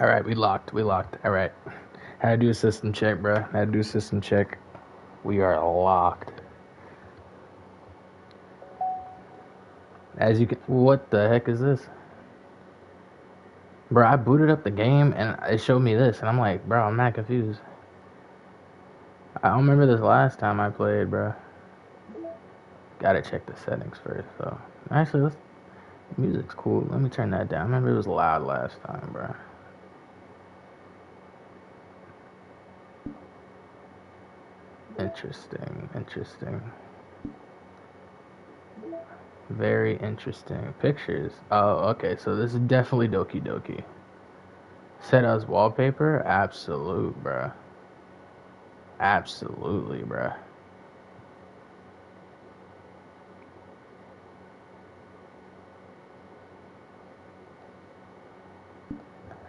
Alright, we locked. Alright. Had to do a system check, bro. Had to do a system check. We are locked. As you can... What the heck is this? Bro, I booted up the game and it showed me this. And I'm like, bro, I'm not confused. I don't remember this last time I played, bro. Gotta check the settings first, though. Actually, let's... Music's cool. Let me turn that down. I remember it was loud last time, bro. Interesting. Very interesting. Pictures. Oh, okay. So this is definitely Doki Doki. Set as wallpaper? Absolute, bruh. Absolutely, bruh.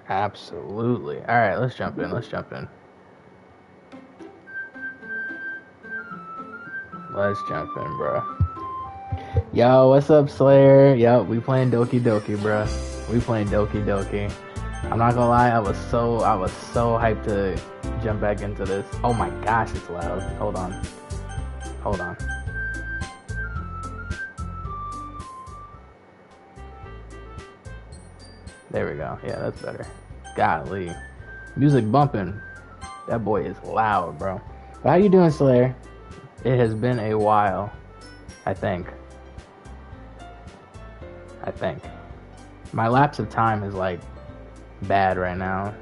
Absolutely. Alright, let's jump in. Let's jump in, bruh. Yo, what's up, Slayer? Yo, we playing Doki Doki, bruh. We playing Doki Doki. I'm not gonna lie, I was so hyped to jump back into this. Oh my gosh, it's loud. Hold on. There we go. Yeah, that's better. Golly. Music bumping. That boy is loud, bro. How you doing, Slayer? It has been a while. I think. My lapse of time is like bad right now.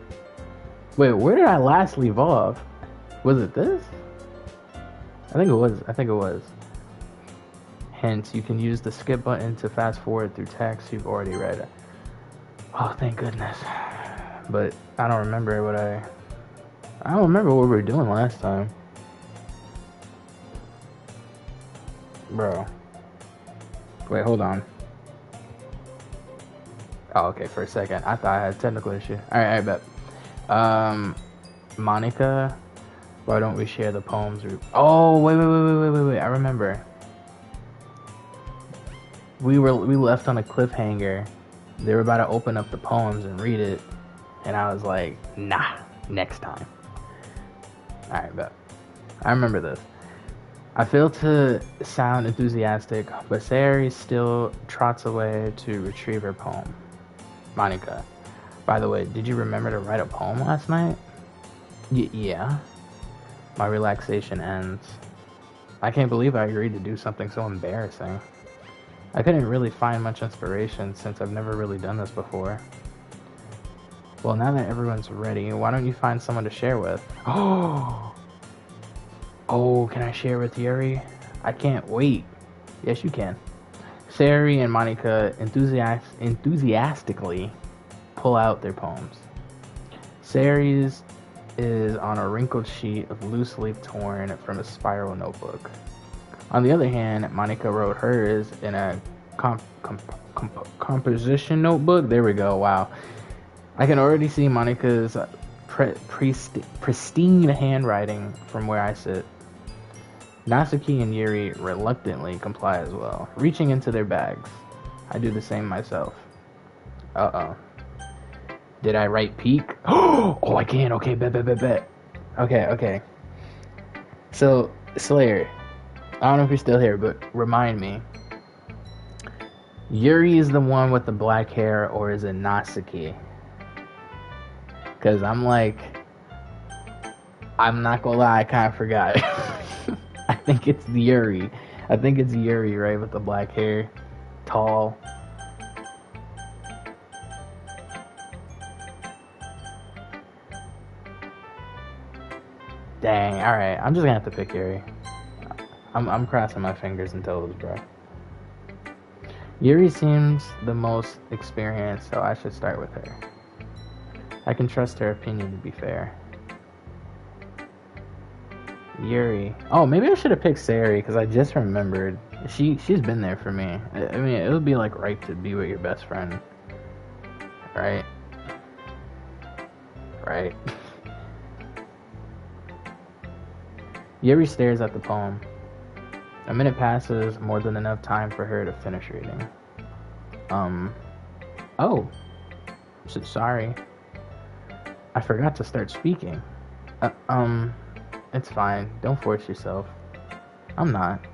Wait, where did I last leave off? Was it this? I think it was. Hence, you can use the skip button to fast forward through text you've already read. Oh, thank goodness. But I don't remember what we were doing last time. Bro. Wait, hold on. Oh, okay, for a second. I thought I had a technical issue. Alright, bet. Monica, why don't we share the poems? Oh, wait. I remember. We left on a cliffhanger. They were about to open up the poems and read it. And I was like, nah, next time. Alright, bet. I remember this. I fail to sound enthusiastic, but Sayori still trots away to retrieve her poem. Monica, by the way, did you remember to write a poem last night? Yeah. My relaxation ends. I can't believe I agreed to do something so embarrassing. I couldn't really find much inspiration since I've never really done this before. Well, now that everyone's ready, why don't you find someone to share with? Oh, can I share with Yuri? I can't wait. Yes, you can. Sayori and Monica enthusiastically pull out their poems. Sayori's is on a wrinkled sheet of loose leaf torn from a spiral notebook. On the other hand, Monica wrote hers in a composition notebook. There we go. Wow. I can already see Monica's pristine handwriting from where I sit. Natsuki and Yuri reluctantly comply as well, reaching into their bags. I do the same myself. Uh-oh. Did I write peak? Oh, I can. Okay, bet. Okay. So, Slayer, I don't know if you're still here, but remind me. Yuri is the one with the black hair, or is it Natsuki? Because I'm not gonna lie, I kind of forgot. I think it's Yuri. Right, with the black hair. Tall. Dang, alright. I'm just gonna have to pick Yuri. I'm crossing my fingers and toes, bro. Yuri seems the most experienced, so I should start with her. I can trust her opinion to be fair. Yuri. Oh, maybe I should have picked Sayori, because I just remembered. She's been there for me. I mean, it would be like right to be with your best friend. Right? Yuri stares at the poem. A minute passes, more than enough time for her to finish reading. Oh. Sorry. I forgot to start speaking. It's fine. Don't force yourself. I'm not.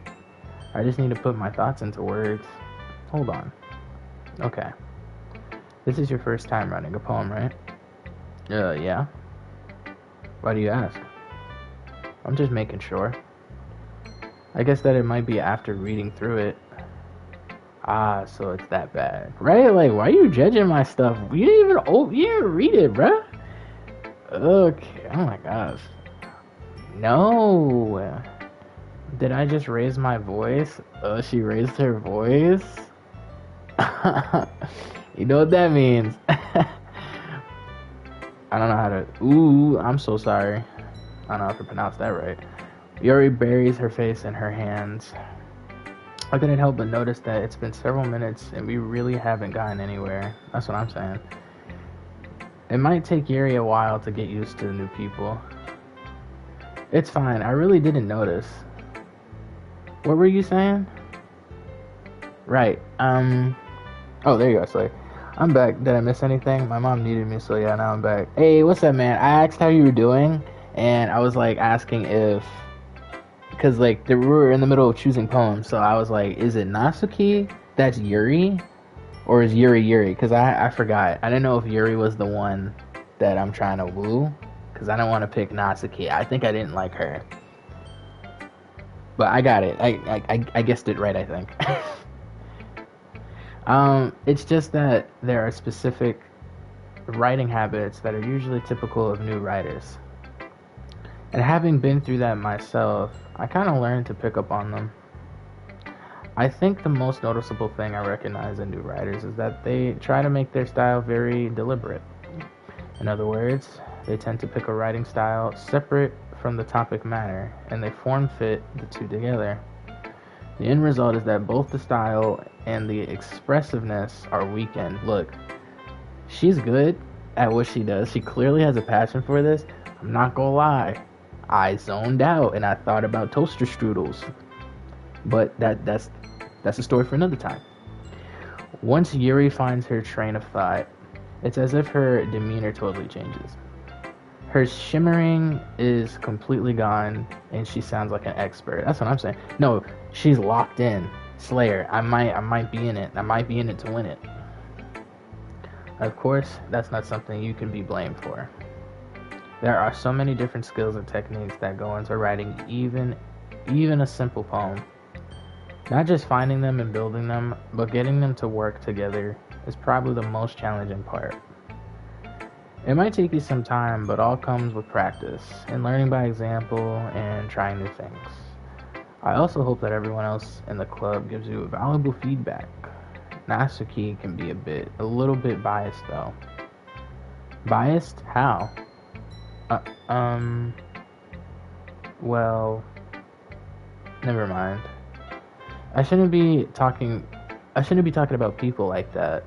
I just need to put my thoughts into words. Hold on. Okay. This is your first time writing a poem, right? Yeah. Why do you ask? I'm just making sure. I guess that it might be after reading through it. Ah, so it's that bad. Right? Like, why are you judging my stuff? You didn't read it, bruh. Okay. Oh my gosh. No. Did I just raise my voice? Oh, she raised her voice? You know what that means. I don't know how to. Ooh, I'm so sorry. I don't know if I pronounced that right. Yuri buries her face in her hands. I couldn't help but notice that it's been several minutes and we really haven't gotten anywhere. That's what I'm saying. It might take Yuri a while to get used to the new people. It's fine. I really didn't notice. What were you saying? Right. Oh, there you go. Sorry. I'm back. Did I miss anything? My mom needed me, so yeah, now I'm back. Hey, what's up, man? I asked how you were doing, and I was like asking if, because like we were in the middle of choosing poems, so I was like, is it Natsuki that's Yuri, or is Yuri Yuri? Because I forgot. I didn't know if Yuri was the one that I'm trying to woo, because I don't want to pick Natsuki. I think I didn't like her, but I got it. I guessed it right, I think. It's just that there are specific writing habits that are usually typical of new writers. And having been through that myself, I kind of learned to pick up on them. I think the most noticeable thing I recognize in new writers is that they try to make their style very deliberate. In other words, they tend to pick a writing style separate from the topic matter, and they form fit the two together. The end result is that both the style and the expressiveness are weakened. Look, she's good at what she does. She clearly has a passion for this. I'm not gonna lie. I zoned out and I thought about toaster strudels. But that's a story for another time. Once Yuri finds her train of thought, it's as if her demeanor totally changes. Her shimmering is completely gone and she sounds like an expert. That's what I'm saying. No, she's locked in. Slayer. I might be in it. I might be in it to win it. Of course, that's not something you can be blamed for. There are so many different skills and techniques that go into writing even a simple poem. Not just finding them and building them, but getting them to work together is probably the most challenging part. It might take you some time, but all comes with practice and learning by example and trying new things. I also hope that everyone else in the club gives you valuable feedback. Natsuki can be a little bit biased though. Biased? How? Well, never mind. I shouldn't be talking about people like that.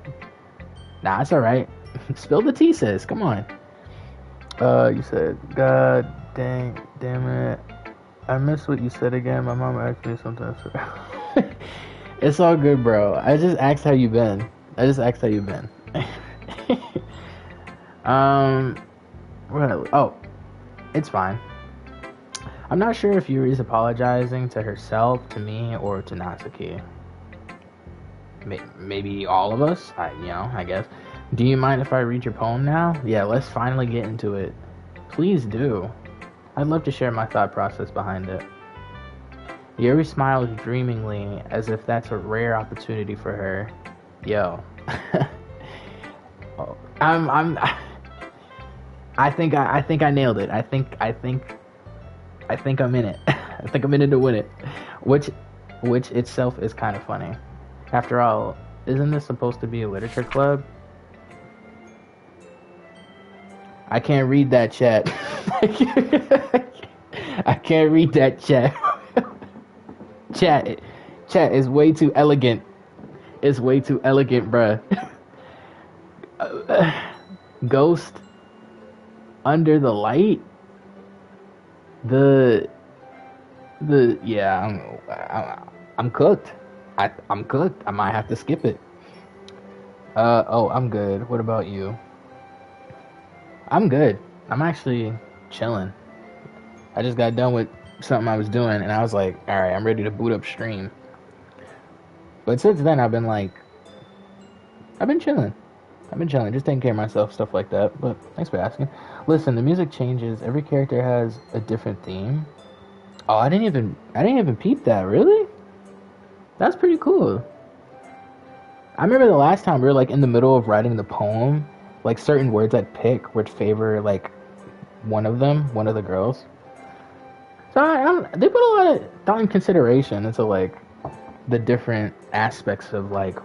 Nah, it's alright. Spill the tea, sis. Come on. You said, God damn it. I missed what you said again. My mom asked me something. It's all good, bro. I just asked how you been. Well, oh, it's fine. I'm not sure if Yuri's apologizing to herself, to me, or to Natsuki. Maybe all of us. I guess. Do you mind if I read your poem now? Yeah, let's finally get into it. Please do. I'd love to share my thought process behind it. Yuri smiles dreamingly, as if that's a rare opportunity for her. Yo. Oh, I think I nailed it. I think I'm in it. I think I'm in it to win it. Which itself is kind of funny. After all, isn't this supposed to be a literature club? I can't read that chat. I can't read that chat. Chat is way too elegant. It's way too elegant, bruh. Ghost under the light. I'm cooked. I'm cooked. I might have to skip it. I'm good. What about you? I'm good. I'm actually chilling. I just got done with something I was doing, and I was like, all right, I'm ready to boot up stream. But since then, I've been chilling. I've been chilling, just taking care of myself, stuff like that. But thanks for asking. Listen, the music changes. Every character has a different theme. Oh, I didn't even peep that. Really? That's pretty cool. I remember the last time we were like in the middle of writing the poem, like certain words I'd pick would favor like one of them, one of the girls. So they put a lot of thought and consideration into like the different aspects of like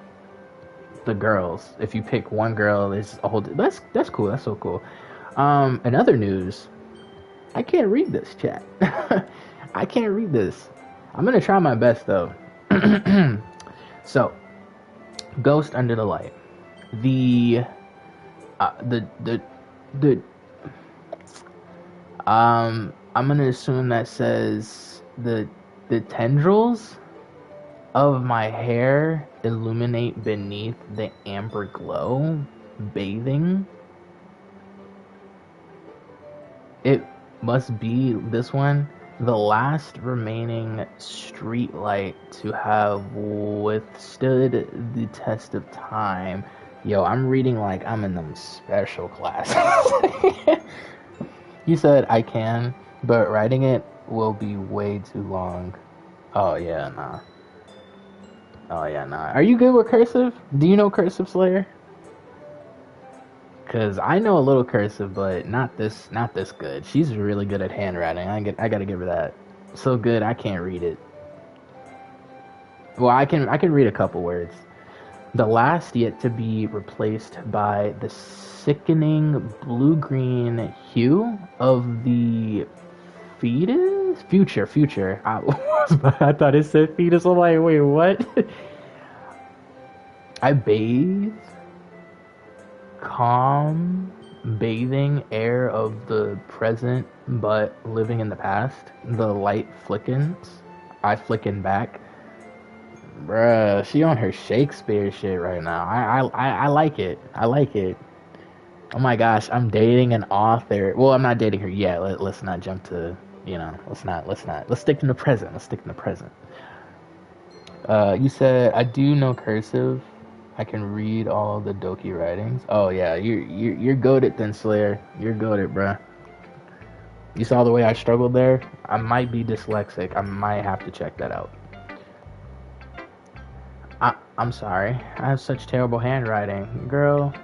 the girls. If you pick one girl, it's a whole. That's cool. That's so cool. In other news, I can't read this chat. I can't read this. I'm gonna try my best though. So, Ghost Under the Light. The uh, the the the I'm gonna assume that says the tendrils of my hair illuminate beneath the amber glow, bathing. It must be this one, the last remaining street light to have withstood the test of time. Yo, I'm reading like I'm in them special classes. You said I can, but writing it will be way too long. Oh yeah, nah. Oh yeah, nah. Are you good with cursive? Do you know cursive, Slayer? Cause I know a little cursive, but not this good. She's really good at handwriting. I gotta give her that. So good, I can't read it. Well, I can read a couple words. The last yet to be replaced by the sickening blue-green hue of the fetus? Future. I thought it said fetus. I'm like, wait, what? I bathe calm, bathing air of the present, but living in the past. The light flickens. I flicken back. Bruh, she on her Shakespeare shit right now. I like it. I like it. Oh my gosh, I'm dating an author. Well, I'm not dating her yet. Let's not jump to, let's stick in the present. Let's stick in the present. You said I do know cursive. I can read all the Doki writings. Oh yeah, you're goated then, Slayer. You're goated, bruh. You saw the way I struggled there? I might be dyslexic. I might have to check that out. I'm sorry. I have such terrible handwriting. Girl,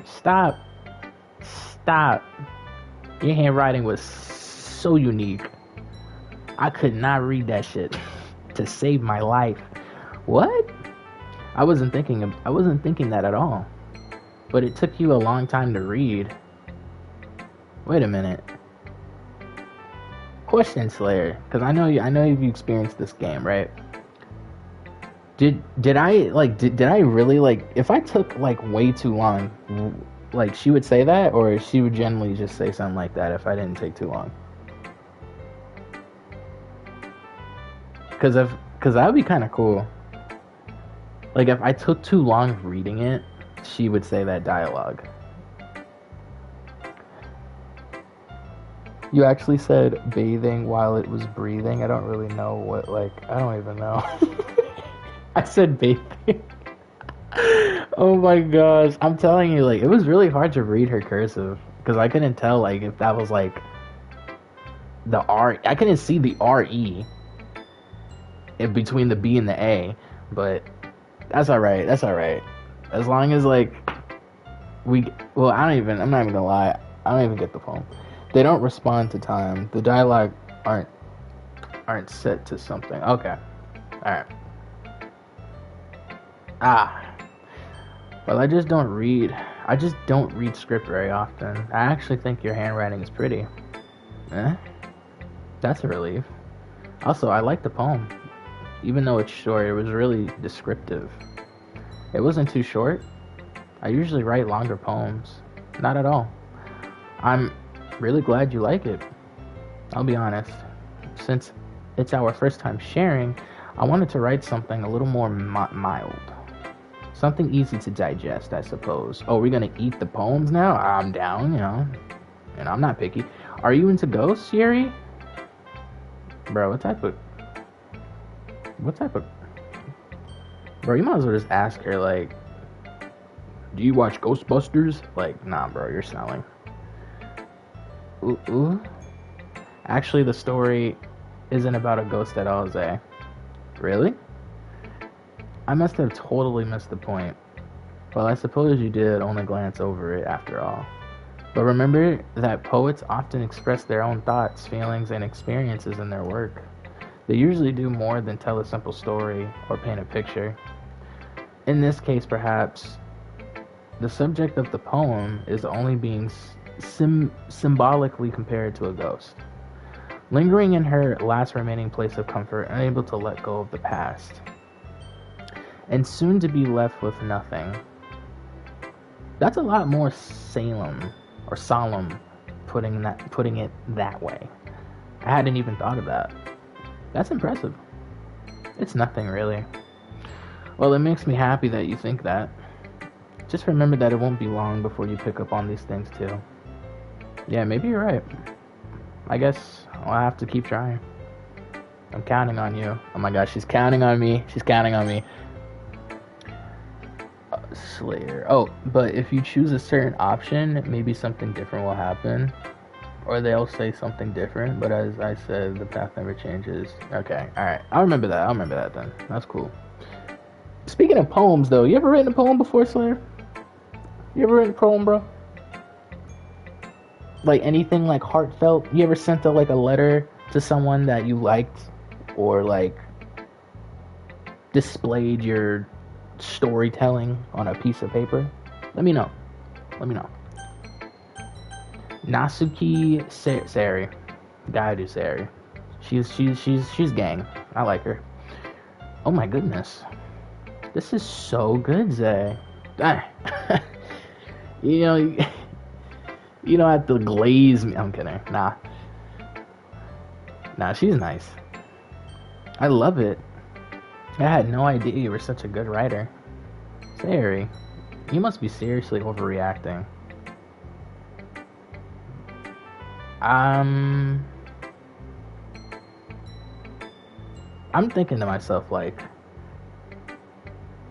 stop. Stop. Your handwriting was so unique. I could not read that shit to save my life. What? I wasn't thinking that at all. But it took you a long time to read. Wait a minute. Question, Slayer, because I know you've experienced this game, right? Did I really like if I took like way too long, like she would say that, or she would generally just say something like that if I didn't take too long? Because that would be kind of cool. Like if I took too long reading it, she would say that dialogue. You actually said bathing while it was breathing. I don't really know what, like, I don't even know. I said bathing. Oh my gosh. I'm telling you, like, it was really hard to read her cursive because I couldn't tell, like, if that was, like, the R. I couldn't see the RE in between the B and the A, but that's alright. That's alright. As long as, like, I'm not even gonna lie. I don't even get the poem. They don't respond to time. The dialogue aren't set to something. Okay. Alright. Well, I just don't read script very often. I actually think your handwriting is pretty. That's a relief. Also, I like the poem. Even though it's short, it was really descriptive. It wasn't too short. I usually write longer poems. Not at all. I'm really glad you like it. I'll be honest. Since it's our first time sharing, I wanted to write something a little more mild. Something easy to digest, I suppose. Oh, we're gonna eat the poems now? I'm down, and I'm not picky. Are you into ghosts, Yuri? Bro, what type of, bro, you might as well just ask her, like, do you watch Ghostbusters? Like, nah, bro, you're selling. Ooh. Actually, the story isn't about a ghost at all, Zay. Really? I must have totally missed the point. Well, I suppose you did only glance over it after all. But remember that poets often express their own thoughts, feelings, and experiences in their work. They usually do more than tell a simple story or paint a picture. In this case, perhaps, the subject of the poem is only being symbolically compared to a ghost. Lingering in her last remaining place of comfort, unable to let go of the past, and soon to be left with nothing. That's a lot more solemn, putting it that way. I hadn't even thought of that. That's impressive. It's nothing really. Well, it makes me happy that you think that. Just remember that it won't be long before you pick up on these things too. Yeah, maybe you're right. I guess I'll have to keep trying. I'm counting on you. Oh my gosh, she's counting on me. Slayer. Oh, but if you choose a certain option, maybe something different will happen. Or they'll say something different, but as I said, the path never changes. Okay, alright. I'll remember that then. That's cool. Speaking of poems, though, you ever written a poem before, Slayer? You ever written a poem, bro? Like anything like heartfelt? You ever sent a letter to someone that you liked? Or like displayed your storytelling on a piece of paper? Let me know. Nasuki Sari. Gotta do Sari. She's gang. I like her. Oh my goodness. This is so good, Zay. You don't have to glaze me. I'm kidding. Nah, she's nice. I love it. I had no idea you were such a good writer. Sari, you must be seriously overreacting. I'm thinking to myself, like,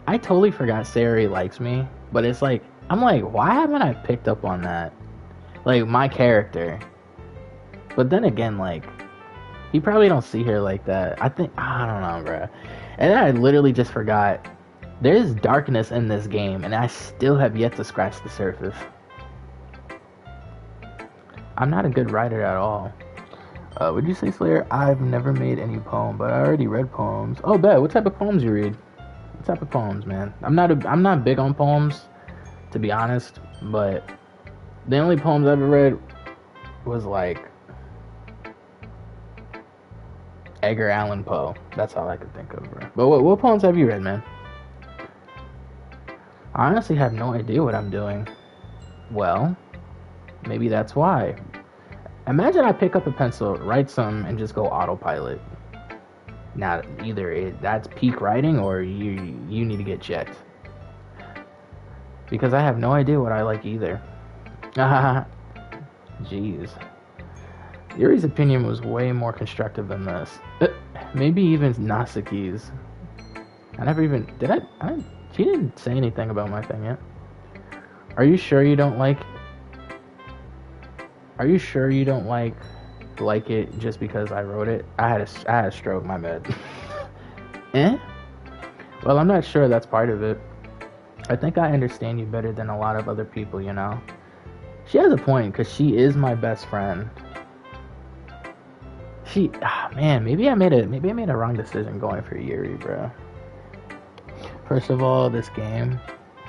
I totally forgot Sari likes me, but it's like, I'm like, why haven't I picked up on that? Like, my character. But then again, like, he probably don't see her like that. I don't know, bro. And then I literally just forgot, there's darkness in this game, and I still have yet to scratch the surface. I'm not a good writer at all. Would you say, Slayer? I've never made any poem, but I already read poems. Oh, bet. What type of poems you read? What type of poems, man? I'm not big on poems, to be honest. But the only poems I ever read was like Edgar Allan Poe. That's all I could think of, bro. But what poems have you read, man? I honestly have no idea what I'm doing. Well, maybe that's why. Imagine I pick up a pencil, write some, and just go autopilot. Now, either that's peak writing, or you need to get checked. Because I have no idea what I like either. Jeez. Yuri's opinion was way more constructive than this. Maybe even Nasuki's. I never even... She didn't say anything about my thing yet. Are you sure you don't like it just because I wrote it? I had a stroke, my bad. Well, I'm not sure that's part of it. I think I understand you better than a lot of other people, you know? She has a point, because she is my best friend. Man, maybe I made a wrong decision going for Yuri, bro. First of all, this game,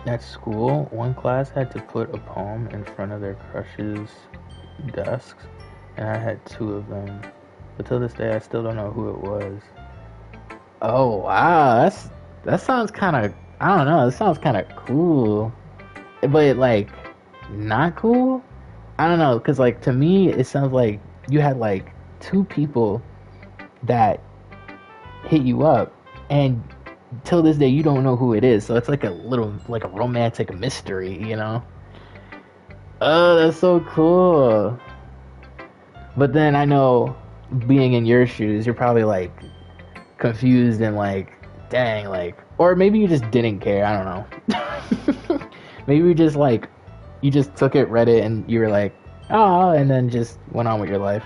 at school, one class had to put a poem in front of their crush's desks, and I had two of them. But till this day, I still don't know who it was. Oh, wow, that sounds kind of, I don't know, it sounds kind of cool. But, like, not cool? I don't know, because, like, to me, it sounds like you had, like, two people that hit you up, and till this day you don't know who it is. So it's like a little like a romantic mystery, you know? Oh, that's so cool. But then I know being in your shoes, you're probably like confused and like, dang, like, or maybe you just didn't care. I don't know. Maybe you just like, you just took it, read it, and you were like, oh, and then just went on with your life.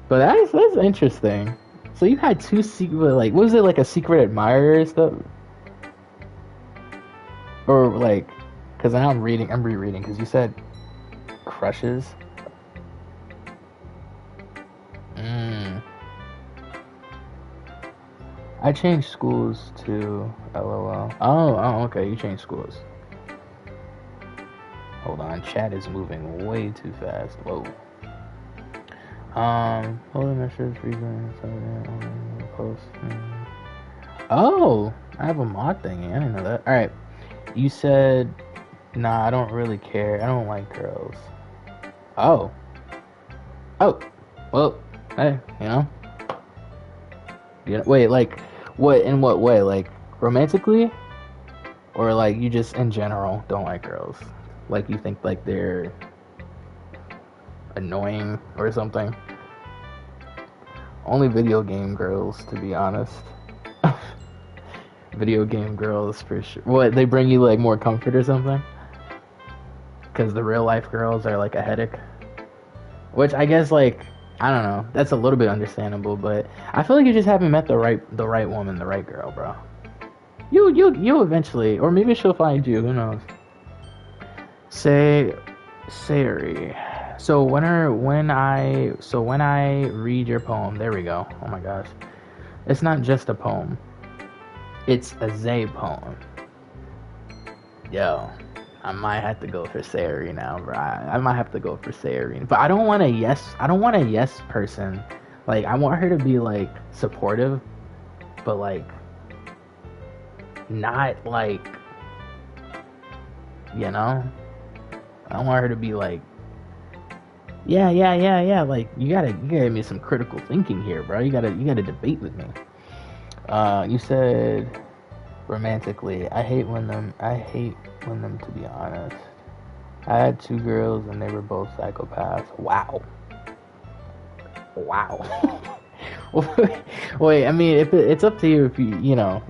But that's interesting. So you had two secret, like, what was it, like a secret admirer or stuff, or like, because now I'm rereading, because you said crushes. Mm. I changed schools to LOL. Oh, okay. You changed schools. Hold on, chat is moving way too fast. Whoa. Hold on, messages, reason, post. Oh, I have a mod thingy. I didn't know that. All right, you said, nah, I don't really care. I don't like girls. Oh. Oh. Well, hey, you know. Yeah. Wait, like, what? In what way? Like, romantically, or like you just in general don't like girls? Like you think like they're annoying or something? Only video game girls, to be honest. Video game girls for sure. What, they bring you like more comfort or something? Because the real life girls are like a headache. Which I guess like I don't know. That's a little bit understandable, but I feel like you just haven't met the right woman, the right girl, bro. You'll eventually, or maybe she'll find you. Who knows? Say, Sari. So when I read your poem, there we go. Oh my gosh, it's not just a poem. It's a Zay poem. Yo, I might have to go for Sari now, bro. I might have to go for Sari, but I don't want a yes. I don't want a yes person. Like I want her to be like supportive, but like not like, you know. I want her to be like, yeah. Like you gotta give me some critical thinking here, bro. You gotta debate with me. You said romantically. I hate when them. To be honest, I had two girls and they were both psychopaths. Wow. Wait. I mean, if it's up to you if you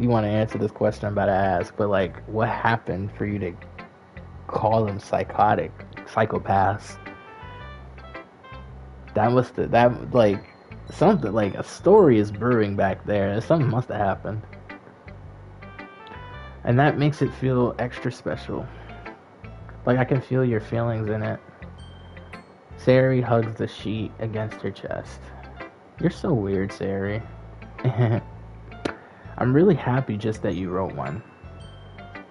want to answer this question I'm about to ask. But like, what happened for you to call them psychopaths? That like something like a story is brewing back there. Something must have happened, and that makes it feel extra special. Like I can feel your feelings in it. Sari hugs the sheet against her chest. You're so weird, Sari. I'm really happy just that you wrote one.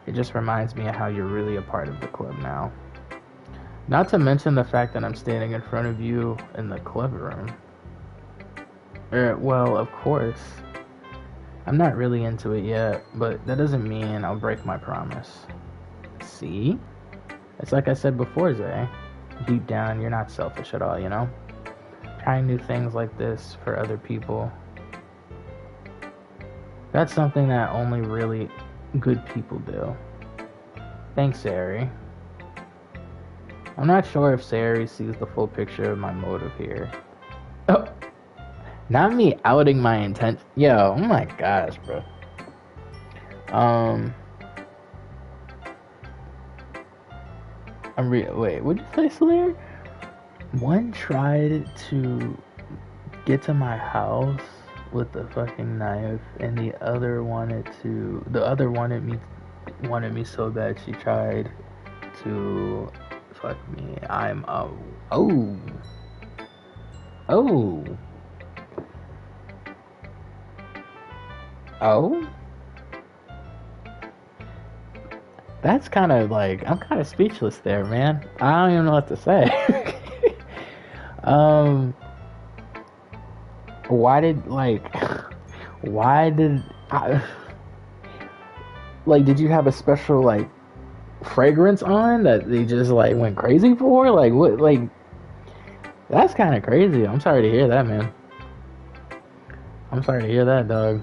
It just reminds me of how you're really a part of the club now. Not to mention the fact that I'm standing in front of you in the club room. Well, of course. I'm not really into it yet, but that doesn't mean I'll break my promise. See? It's like I said before, Zay. Deep down, you're not selfish at all, you know? Trying new things like this for other people. That's something that only really good people do. Thanks, Sari. I'm not sure if Sari sees the full picture of my motive here. Oh, not me outing my intent. Yo, oh my gosh, bro. Wait, what'd you say, Slayer? One tried to get to my house with the fucking knife, and the other wanted me so bad she tried to fuck me. Oh. That's kind of like, I'm kind of speechless there, man. I don't even know what to say. Why did I, like, did you have a special, like, fragrance on that they just, like, went crazy for? Like, what, like, that's kind of crazy. I'm sorry to hear that, man. I'm sorry to hear that, dog.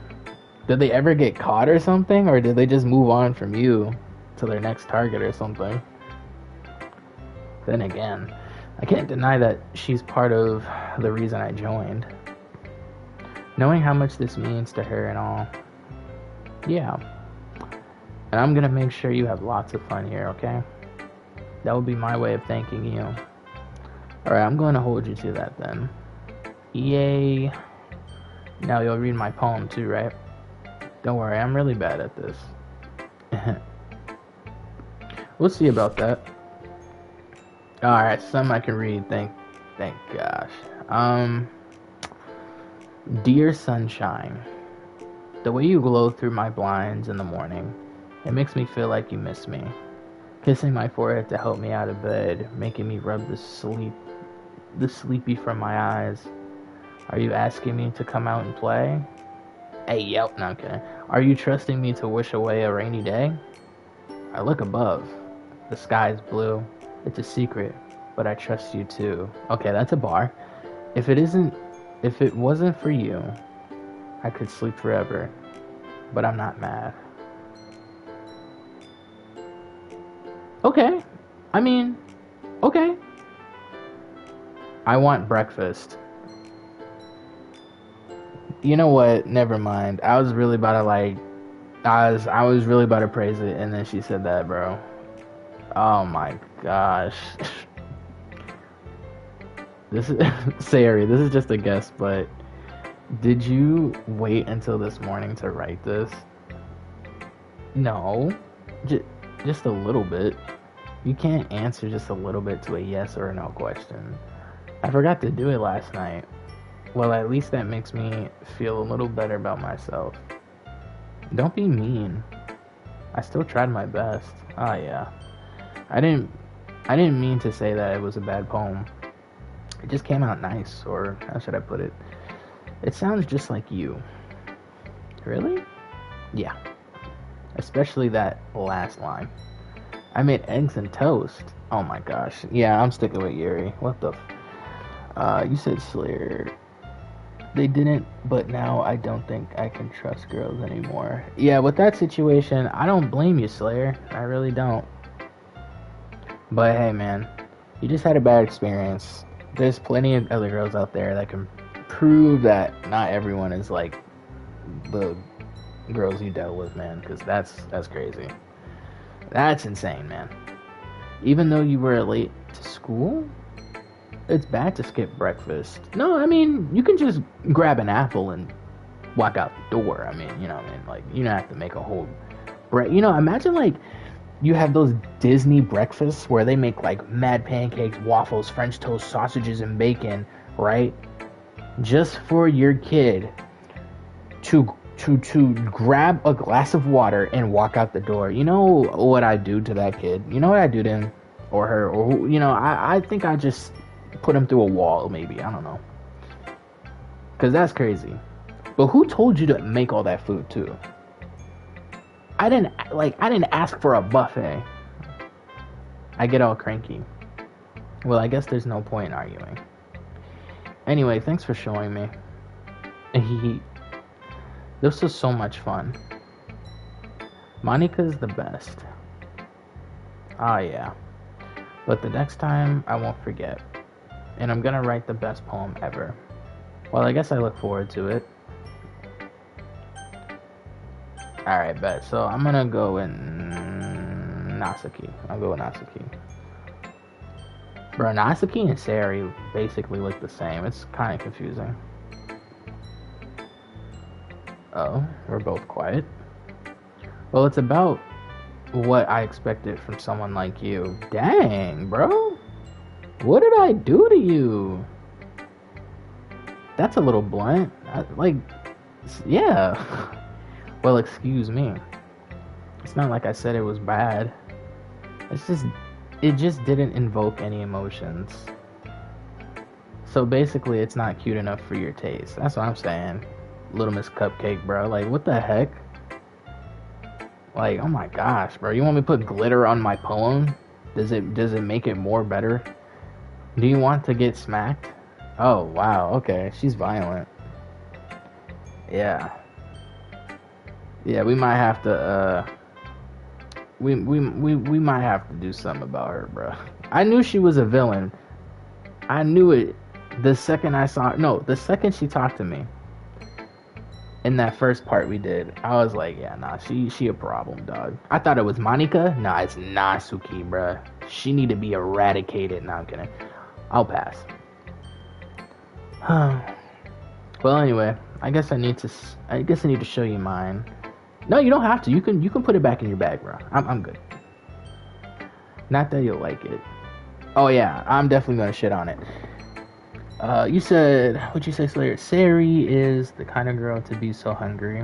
Did they ever get caught or something, or did they just move on from you to their next target or something? Then again, I can't deny that she's part of the reason I joined. Knowing how much this means to her and all. Yeah. And I'm gonna make sure you have lots of fun here, okay? That would be my way of thanking you. Alright, I'm going to hold you to that then. Yay. Now you'll read my poem too, right? Don't worry, I'm really bad at this. We'll see about that. Alright, some I can read, thank gosh. Dear sunshine, the way you glow through my blinds in the morning, it makes me feel like you miss me. Kissing my forehead to help me out of bed, making me rub the sleepy from my eyes. Are you asking me to come out and play? Hey, yep, no, I'm kidding. Are you trusting me to wish away a rainy day? I look above. The sky's blue. It's a secret, but I trust you too. Okay, that's a bar. If it wasn't for you, I could sleep forever, but I'm not mad. Okay. I mean, okay. I want breakfast. You know what? Never mind. I was really about to praise it, and then she said that, bro. Oh my gosh. This is Sari, this is just a guess, but did you wait until this morning to write this? No. Just a little bit. You can't answer just a little bit to a yes or a no question. I forgot to do it last night. Well, at least that makes me feel a little better about myself. Don't be mean. I still tried my best. Oh yeah. I didn't mean to say that it was a bad poem. It just came out nice, or how should I put it? It sounds just like you. Really? Yeah. Especially that last line. I made eggs and toast. Oh my gosh. Yeah, I'm sticking with Yuri. What the you said Slayer. They didn't, but now I don't think I can trust girls anymore. Yeah, with that situation, I don't blame you, Slayer. I really don't. But hey, man, you just had a bad experience. There's plenty of other girls out there that can prove that not everyone is like the girls you dealt with, man, because that's crazy. That's insane, man. Even though you were late to school, it's bad to skip breakfast. No, I mean, you can just grab an apple and walk out the door. I mean, you know what I mean? Like, you don't have to make a whole imagine like you have those Disney breakfasts where they make like mad pancakes, waffles, French toast, sausages, and bacon, right? Just for your kid to grab a glass of water and walk out the door. You know what I do to that kid? You know what I do to him or her? Or who, I think I just put him through a wall, maybe. I don't know. Because that's crazy. But who told you to make all that food too? I didn't ask for a buffet. I get all cranky. Well, I guess there's no point in arguing. Anyway, thanks for showing me. This was so much fun. Monica's the best. Ah, yeah. But the next time, I won't forget. And I'm gonna write the best poem ever. Well, I guess I look forward to it. Alright, bet. So I'm gonna go in Nasaki. I'll go with Nasaki. Bro, Nasaki and Sari basically look the same. It's kind of confusing. Oh, we're both quiet. Well, it's about what I expected from someone like you. Dang, bro. What did I do to you? That's a little blunt. Yeah. Well, excuse me. It's not like I said it was bad. It just didn't invoke any emotions. So basically, it's not cute enough for your taste. That's what I'm saying. Little Miss Cupcake, bro. Like, what the heck? Like, oh my gosh, bro. You want me to put glitter on my poem? Does it make it more better? Do you want to get smacked? Oh, wow. Okay. She's violent. Yeah. Yeah, we might have to we might have to do something about her, bro. I knew she was a villain. I knew it the second I saw no, the second she talked to me in that first part we did. I was like, yeah, nah, she a problem, dog. I thought it was Monica. Nah, it's Natsuki, bro. She need to be eradicated. Nah, I'm kidding. I'll pass. Well, anyway, I guess I need to show you mine. No, you don't have to. You can put it back in your bag, bro. I'm good. Not that you'll like it. Oh yeah, I'm definitely gonna shit on it. You said, what'd you say, Slayer? Sari is the kind of girl to be so hungry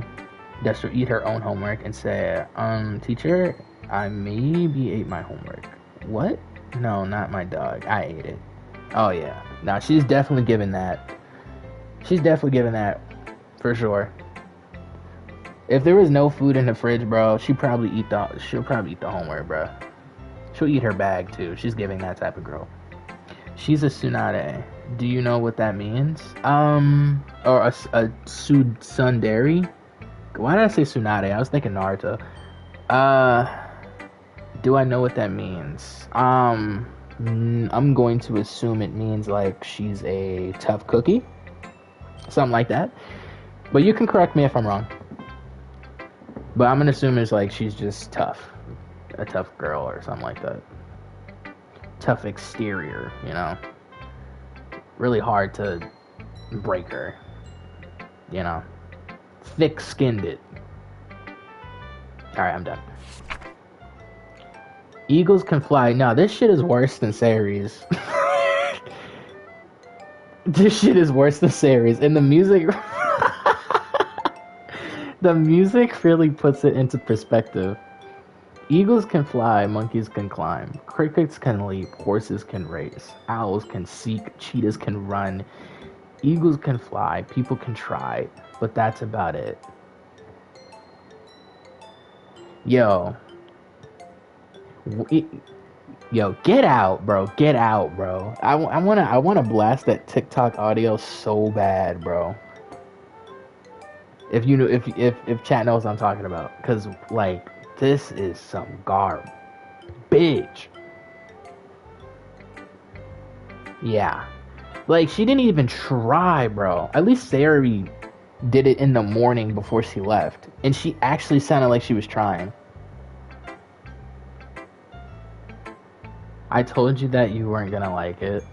that she'll eat her own homework and say, teacher, I maybe ate my homework. What? No, not my dog. I ate it. Oh yeah. Now she's definitely giving that. She's definitely giving that for sure. If there was no food in the fridge, bro, she'll probably eat the homework, bro. She'll eat her bag too. She's giving that type of girl. She's a tsunade. Do you know what that means? Or a tsundere? Why did I say tsunade? I was thinking Naruto. Do I know what that means? I'm going to assume it means like she's a tough cookie, something like that. But you can correct me if I'm wrong. But I'm gonna assume it's like she's just tough, a tough girl or something like that. Tough exterior, you know. Really hard to break her, you know. Thick-skinned it. Alright, I'm done. Eagles can fly. No, this shit is worse than Sari's. This shit is worse than Sari's. And the music... the music really puts it into perspective. Eagles can fly, monkeys can climb, crickets can leap, horses can race, owls can seek, cheetahs can run, eagles can fly, people can try, but that's about it. Yo, get out, bro. Get out, bro. I wanna blast that TikTok audio so bad, bro. If you know, if chat knows what I'm talking about, cause like this is some garbage. Yeah, like she didn't even try, bro. At least Sari did it in the morning before she left, and she actually sounded like she was trying. I told you that you weren't gonna like it.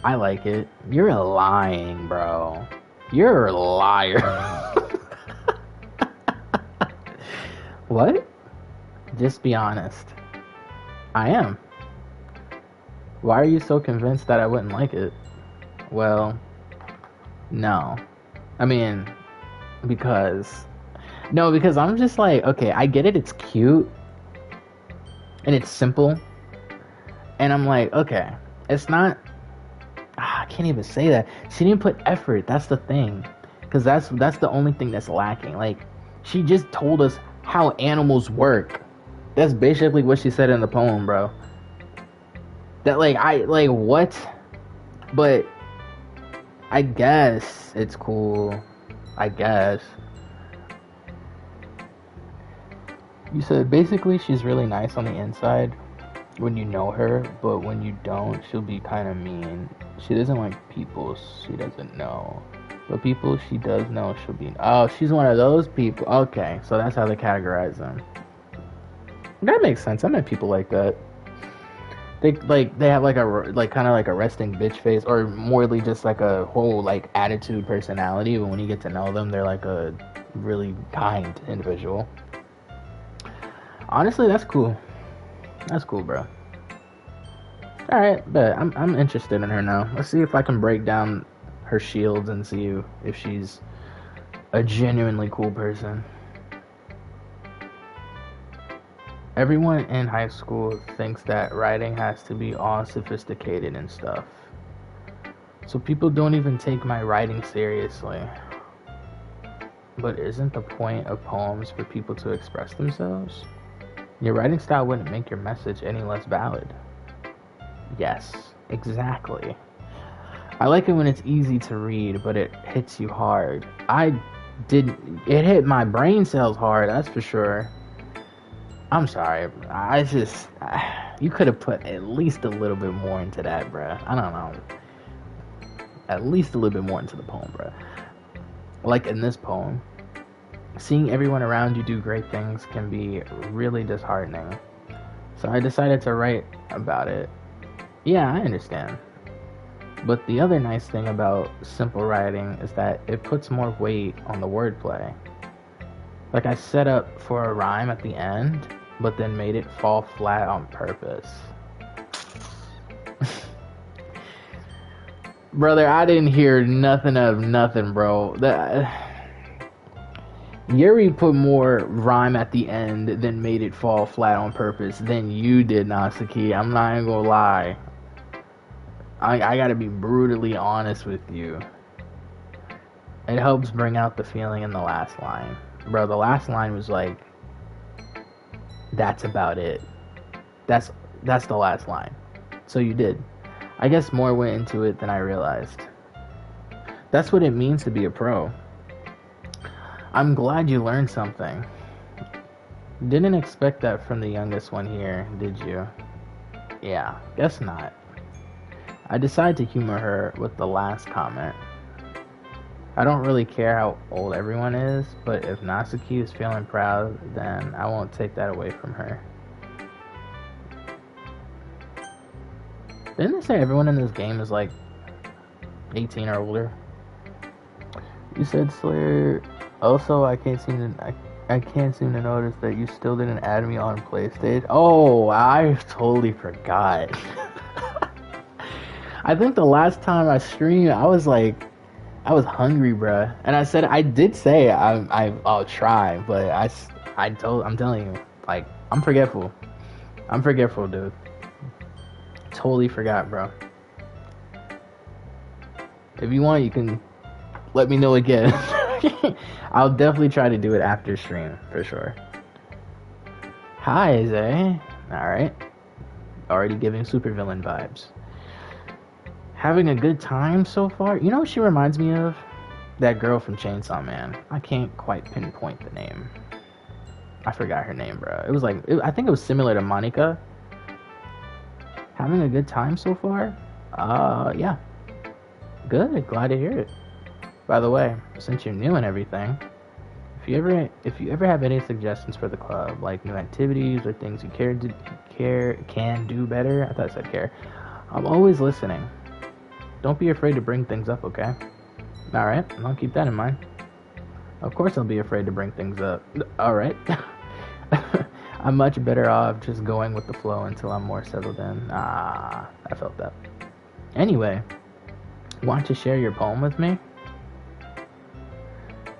I like it. You're lying, bro. You're a liar. What? Just be honest. I am. Why are you so convinced that I wouldn't like it? Well, no. I mean, because... No, because I'm just like, okay, I get it, it's cute. And it's simple. And I'm like, okay, it's not... I can't even say that. She didn't put effort, that's the thing. Because that's the only thing that's lacking. Like, she just told us how animals work. That's basically what she said in the poem, bro. That, like, what? But I guess it's cool. I guess. You said basically she's really nice on the inside when you know her, but when you don't, she'll be kind of mean. She doesn't like people she doesn't know. But people she does know, she'll be... Oh, she's one of those people. Okay, so that's how they categorize them. That makes sense. I met people like that. They have like a kind of like a resting bitch face, or morely just like a whole like attitude personality. But when you get to know them, they're like a really kind individual. Honestly, that's cool. That's cool, bro. All right, but I'm interested in her now. Let's see if I can break down her shields and see if she's a genuinely cool person. Everyone in high school thinks that writing has to be all sophisticated and stuff. So people don't even take my writing seriously. But isn't the point of poems for people to express themselves? Your writing style wouldn't make your message any less valid. Yes, exactly. I like it when it's easy to read, but it hits you hard. I It hit my brain cells hard, that's for sure. I'm sorry. I just you could have put at least a little bit more into that, bruh. I don't know. At least a little bit more into the poem, bruh. Like in this poem, seeing everyone around you do great things can be really disheartening. So I decided to write about it. Yeah, I understand. But the other nice thing about simple writing is that it puts more weight on the wordplay. Like I set up for a rhyme at the end, but then made it fall flat on purpose. Brother, I didn't hear nothing of nothing, bro. Yuri put more rhyme at the end than made it fall flat on purpose than you did, Nasaki. I'm not even gonna lie. I gotta be brutally honest with you. It helps bring out the feeling in the last line. Bro, the last line was like, that's about it. That's the last line. So you did. I guess more went into it than I realized. That's what it means to be a pro. I'm glad you learned something. Didn't expect that from the youngest one here, did you? Yeah, guess not. I decided to humor her with the last comment. I don't really care how old everyone is, but if Natsuki is feeling proud, then I won't take that away from her. Didn't they say everyone in this game is like 18 or older? You said Slayer. Also, I can't seem to notice that you still didn't add me on PlayStation. Oh, I totally forgot. I think the last time I streamed, I was hungry, bruh. And I did say I'll try, but I'm telling you, like, I'm forgetful. I'm forgetful, dude. Totally forgot, bro. If you want, you can let me know again. I'll definitely try to do it after stream, for sure. Hi, Zay. Alright. Already giving supervillain vibes. Having a good time so far? You know what she reminds me of? That girl from Chainsaw Man. I can't quite pinpoint the name. I forgot her name, bro. It was like, I think it was similar to Monica. Having a good time so far? Yeah. Good. Glad to hear it. By the way, since you're new and everything, if you ever have any suggestions for the club, like new activities or things you can do better, I thought I said care. I'm always listening. Don't be afraid to bring things up, okay? Alright, I'll keep that in mind. Of course I'll be afraid to bring things up. Alright. I'm much better off just going with the flow until I'm more settled in. I felt that. Anyway, want to share your poem with me?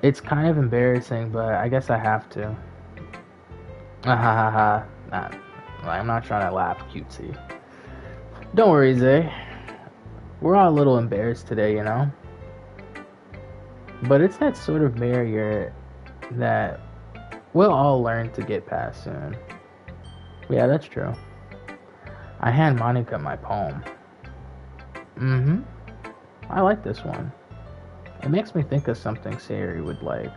It's kind of embarrassing, but I guess I have to. I'm not trying to laugh cutesy. Don't worry, Zay. We're all a little embarrassed today, you know? But it's that sort of barrier that we'll all learn to get past soon. Yeah, that's true. I hand Monica my poem. I like this one. It makes me think of something Sayori would like.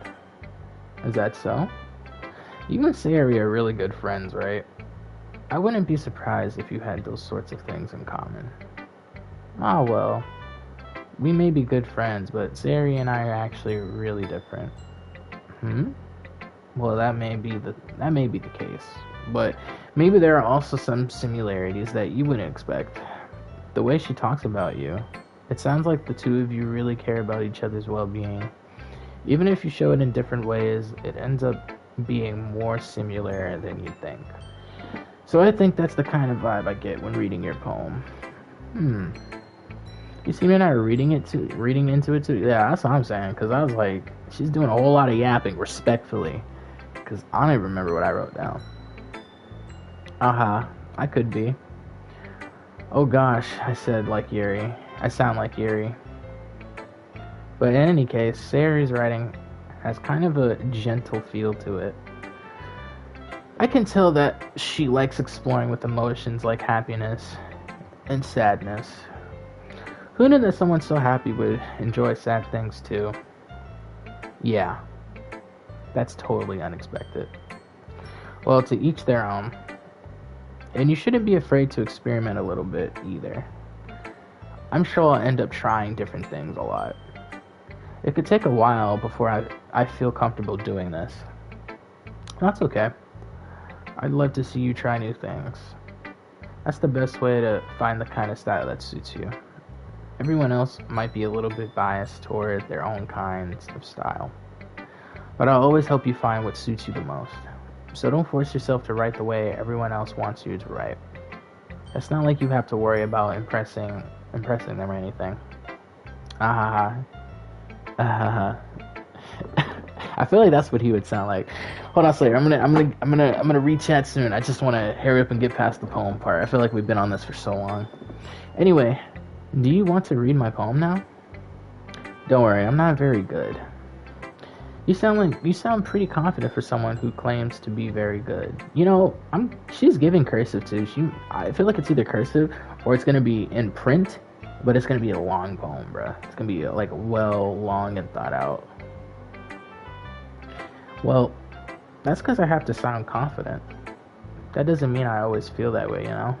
Is that so? You and Sayori are really good friends, right? I wouldn't be surprised if you had those sorts of things in common. Ah, well. We may be good friends, but Sayori and I are actually really different. Well, that may be the case. But maybe there are also some similarities that you wouldn't expect. The way she talks about you, it sounds like the two of you really care about each other's well-being. Even if you show it in different ways, it ends up being more similar than you think. So I think that's the kind of vibe I get when reading your poem. You see me not reading into it too? Yeah, that's what I'm saying. Because I was like, she's doing a whole lot of yapping, respectfully. Because I don't even remember what I wrote down. I could be. Oh gosh, I sound like Yuri. But in any case, Sayori's writing has kind of a gentle feel to it. I can tell that she likes exploring with emotions like happiness and sadness. Who knew that someone so happy would enjoy sad things too? Yeah, That's totally unexpected. Well, to each their own. And you shouldn't be afraid to experiment a little bit either. I'm sure I'll end up trying different things a lot. It could take a while before I feel comfortable doing this. That's okay. I'd love to see you try new things. That's the best way to find the kind of style that suits you. Everyone else might be a little bit biased toward their own kinds of style, but I'll always help you find what suits you the most. So don't force yourself to write the way everyone else wants you to write. It's not like you have to worry about impressing them or anything. Ah ha ha. Ah ha ha. I feel like that's what he would sound like. Hold on, Slayer. I'm gonna read chat soon. I just want to hurry up and get past the poem part. I feel like we've been on this for so long. Anyway, do you want to read my poem now? Don't worry, I'm not very good. You sound pretty confident for someone who claims to be very good. You know, she's giving cursive too. I feel like it's either cursive or it's gonna be in print, but it's gonna be a long poem, bruh. It's gonna be like long and thought out. Well, that's because I have to sound confident. That doesn't mean I always feel that way, you know?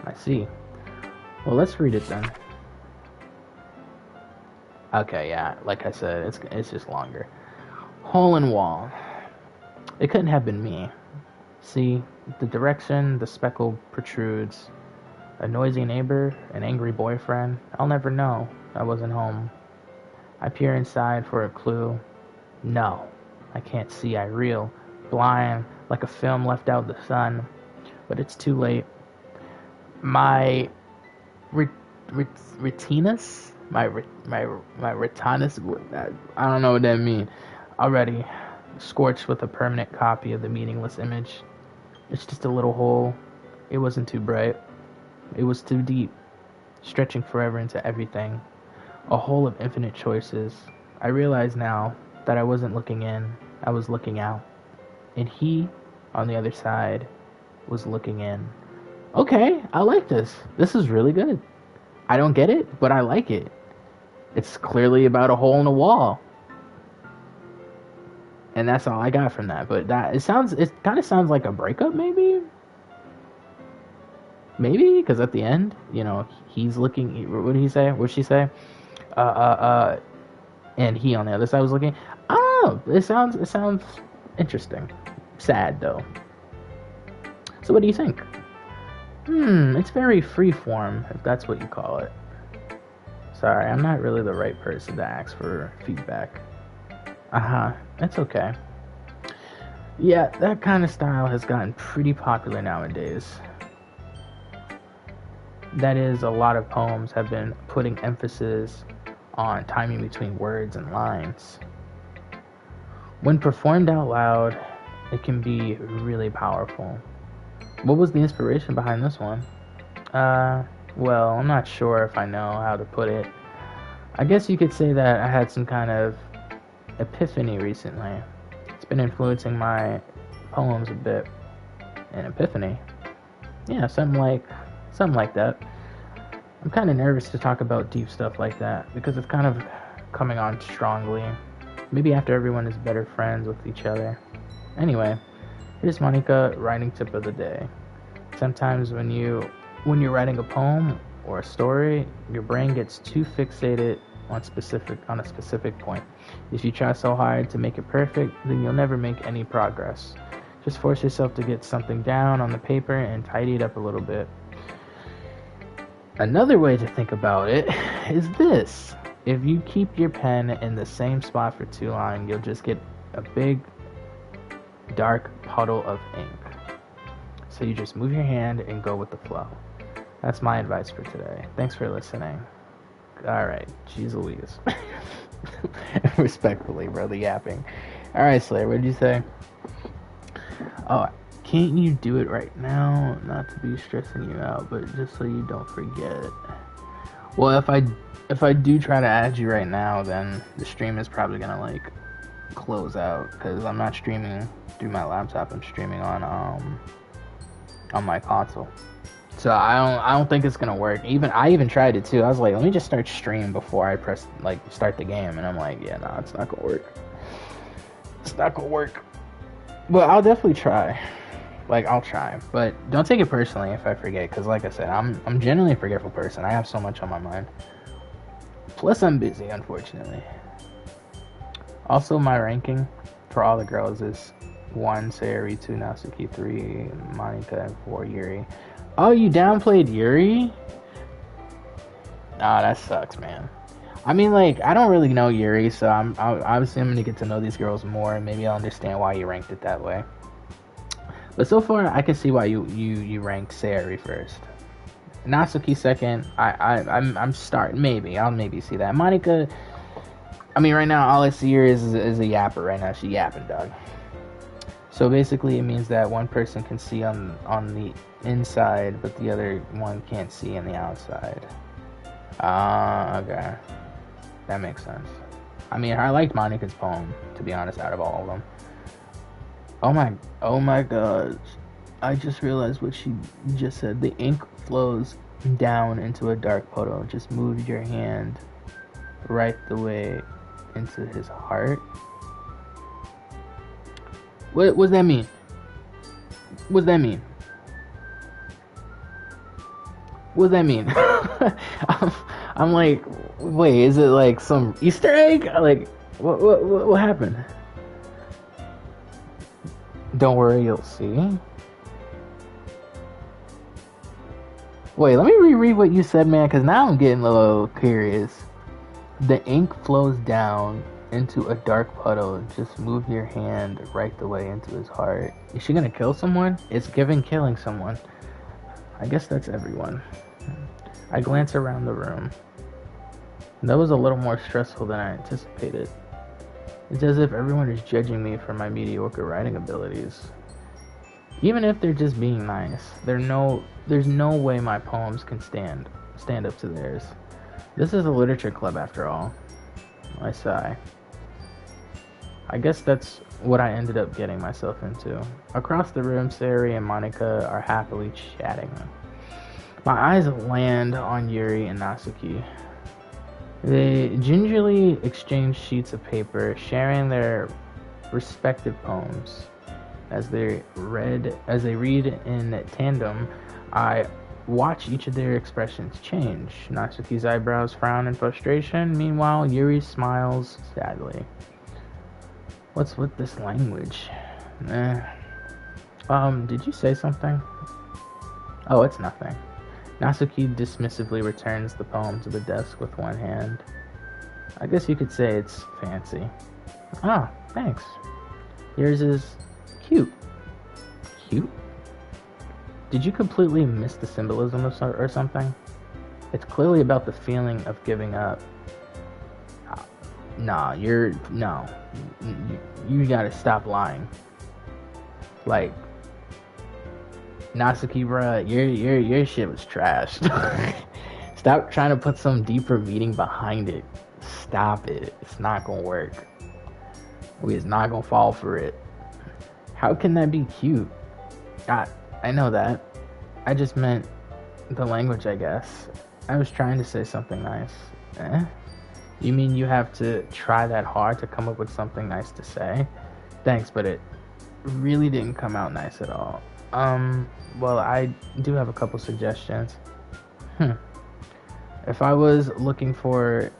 I see. Well, let's read it then. Okay, yeah, like I said, it's just longer. Hole in wall. It couldn't have been me. See, the direction the speckle protrudes. A noisy neighbor, an angry boyfriend. I'll never know. I wasn't home. I peer inside for a clue. No. I can't see, I reel, blind, like a film left out the sun. But it's too late. My retinas? My retinas? I don't know what that means. Already scorched with a permanent copy of the meaningless image. It's just a little hole. It wasn't too bright. It was too deep, stretching forever into everything. A hole of infinite choices. I realize now that I wasn't looking in, I was looking out. And he, on the other side, was looking in. Okay, I like this. This is really good. I don't get it, but I like it. It's clearly about a hole in a wall. And that's all I got from that. But it kind of sounds like a breakup, maybe? Maybe, because at the end, you know, he's looking, what did he say? What did she say? And he on the other side was looking. Oh, it sounds interesting. Sad though. So what do you think? It's very freeform, if that's what you call it. Sorry, I'm not really the right person to ask for feedback. That's okay. Yeah, that kind of style has gotten pretty popular nowadays. That is, a lot of poems have been putting emphasis on timing between words and lines. When performed out loud, it can be really powerful. What was the inspiration behind this one? Well, I'm not sure if I know how to put it. I guess you could say that I had some kind of epiphany recently. It's been influencing my poems a bit. An epiphany? Yeah, something like that. I'm kind of nervous to talk about deep stuff like that because it's kind of coming on strongly. Maybe after everyone is better friends with each other. Anyway, here's Monica writing tip of the day. Sometimes when you're writing a poem or a story, your brain gets too fixated on a specific point. If you try so hard to make it perfect, then you'll never make any progress. Just force yourself to get something down on the paper and tidy it up a little bit. Another way to think about it is this. If you keep your pen in the same spot for too long, you'll just get a big, dark puddle of ink. So you just move your hand and go with the flow. That's my advice for today. Thanks for listening. Alright, jeez Louise. Respectfully, brother yapping. Alright, Slayer, what did you say? Oh, can't you do it right now? Not to be stressing you out, but just so you don't forget. Well, if I do try to add you right now, then the stream is probably gonna like close out because I'm not streaming through my laptop. I'm streaming on my console. So I don't think it's gonna work. I even tried it too. I was like, let me just start stream before I press start the game, and I'm like, yeah, no, it's not gonna work. It's not gonna work. But I'll definitely try. Like, I'll try. But don't take it personally if I forget, because like I said, I'm generally a forgetful person. I have so much on my mind. Plus, I'm busy, unfortunately. Also, my ranking for all the girls is 1 Sayuri, 2 Natsuki, 3 Monika, and 4 Yuri. Oh, you downplayed Yuri? Ah, that sucks, man. I mean, like, I don't really know Yuri, so obviously I'm gonna get to know these girls more, and maybe I'll understand why you ranked it that way. But so far, I can see why you ranked Sayuri first. Natsuki second. I'm starting. I'll maybe see that. Monika. I mean, right now all I see her is a yapper. Right now, she yapping, dog. So basically, it means that one person can see on the inside, but the other one can't see on the outside. Okay, that makes sense. I mean, I liked Monika's poem, to be honest, out of all of them. Oh my God! I just realized what she just said. The ink flows down into a dark puddle. Just move your hand right the way into his heart. What does that mean? What does that mean? What does that mean? I'm like, wait, is it like some Easter egg? Like, what happened? Don't worry, you'll see. Wait, let me reread what you said, man, because now I'm getting a little curious. The ink flows down into a dark puddle. Just move your hand right the way into his heart. Is she gonna kill someone? It's giving killing someone. I guess that's everyone. I glance around the room. That was a little more stressful than I anticipated. It's as if everyone is judging me for my mediocre writing abilities. Even if they're just being nice, there's no way my poems can stand up to theirs. This is a literature club after all. I sigh. I guess that's what I ended up getting myself into. Across the room, Sayuri and Monika are happily chatting. My eyes land on Yuri and Natsuki. They gingerly exchange sheets of paper, sharing their respective poems. As they read in tandem, I watch each of their expressions change. Natsuki's eyebrows frown in frustration. Meanwhile, Yuri smiles sadly. What's with this language? Did you say something? Oh, it's nothing. Natsuki dismissively returns the poem to the desk with one hand. I guess you could say it's fancy. Ah, thanks. Yours is cute. Cute? Did you completely miss the symbolism or something? It's clearly about the feeling of giving up. No. You gotta stop lying. Like, Natsuki, bruh, your shit was trash. Stop trying to put some deeper meaning behind it. Stop it. It's not gonna work. We is not gonna fall for it. How can that be cute? I know that. I just meant the language, I guess. I was trying to say something nice. You mean you have to try that hard to come up with something nice to say? Thanks, but it really didn't come out nice at all. Well, I do have a couple suggestions. If I was looking for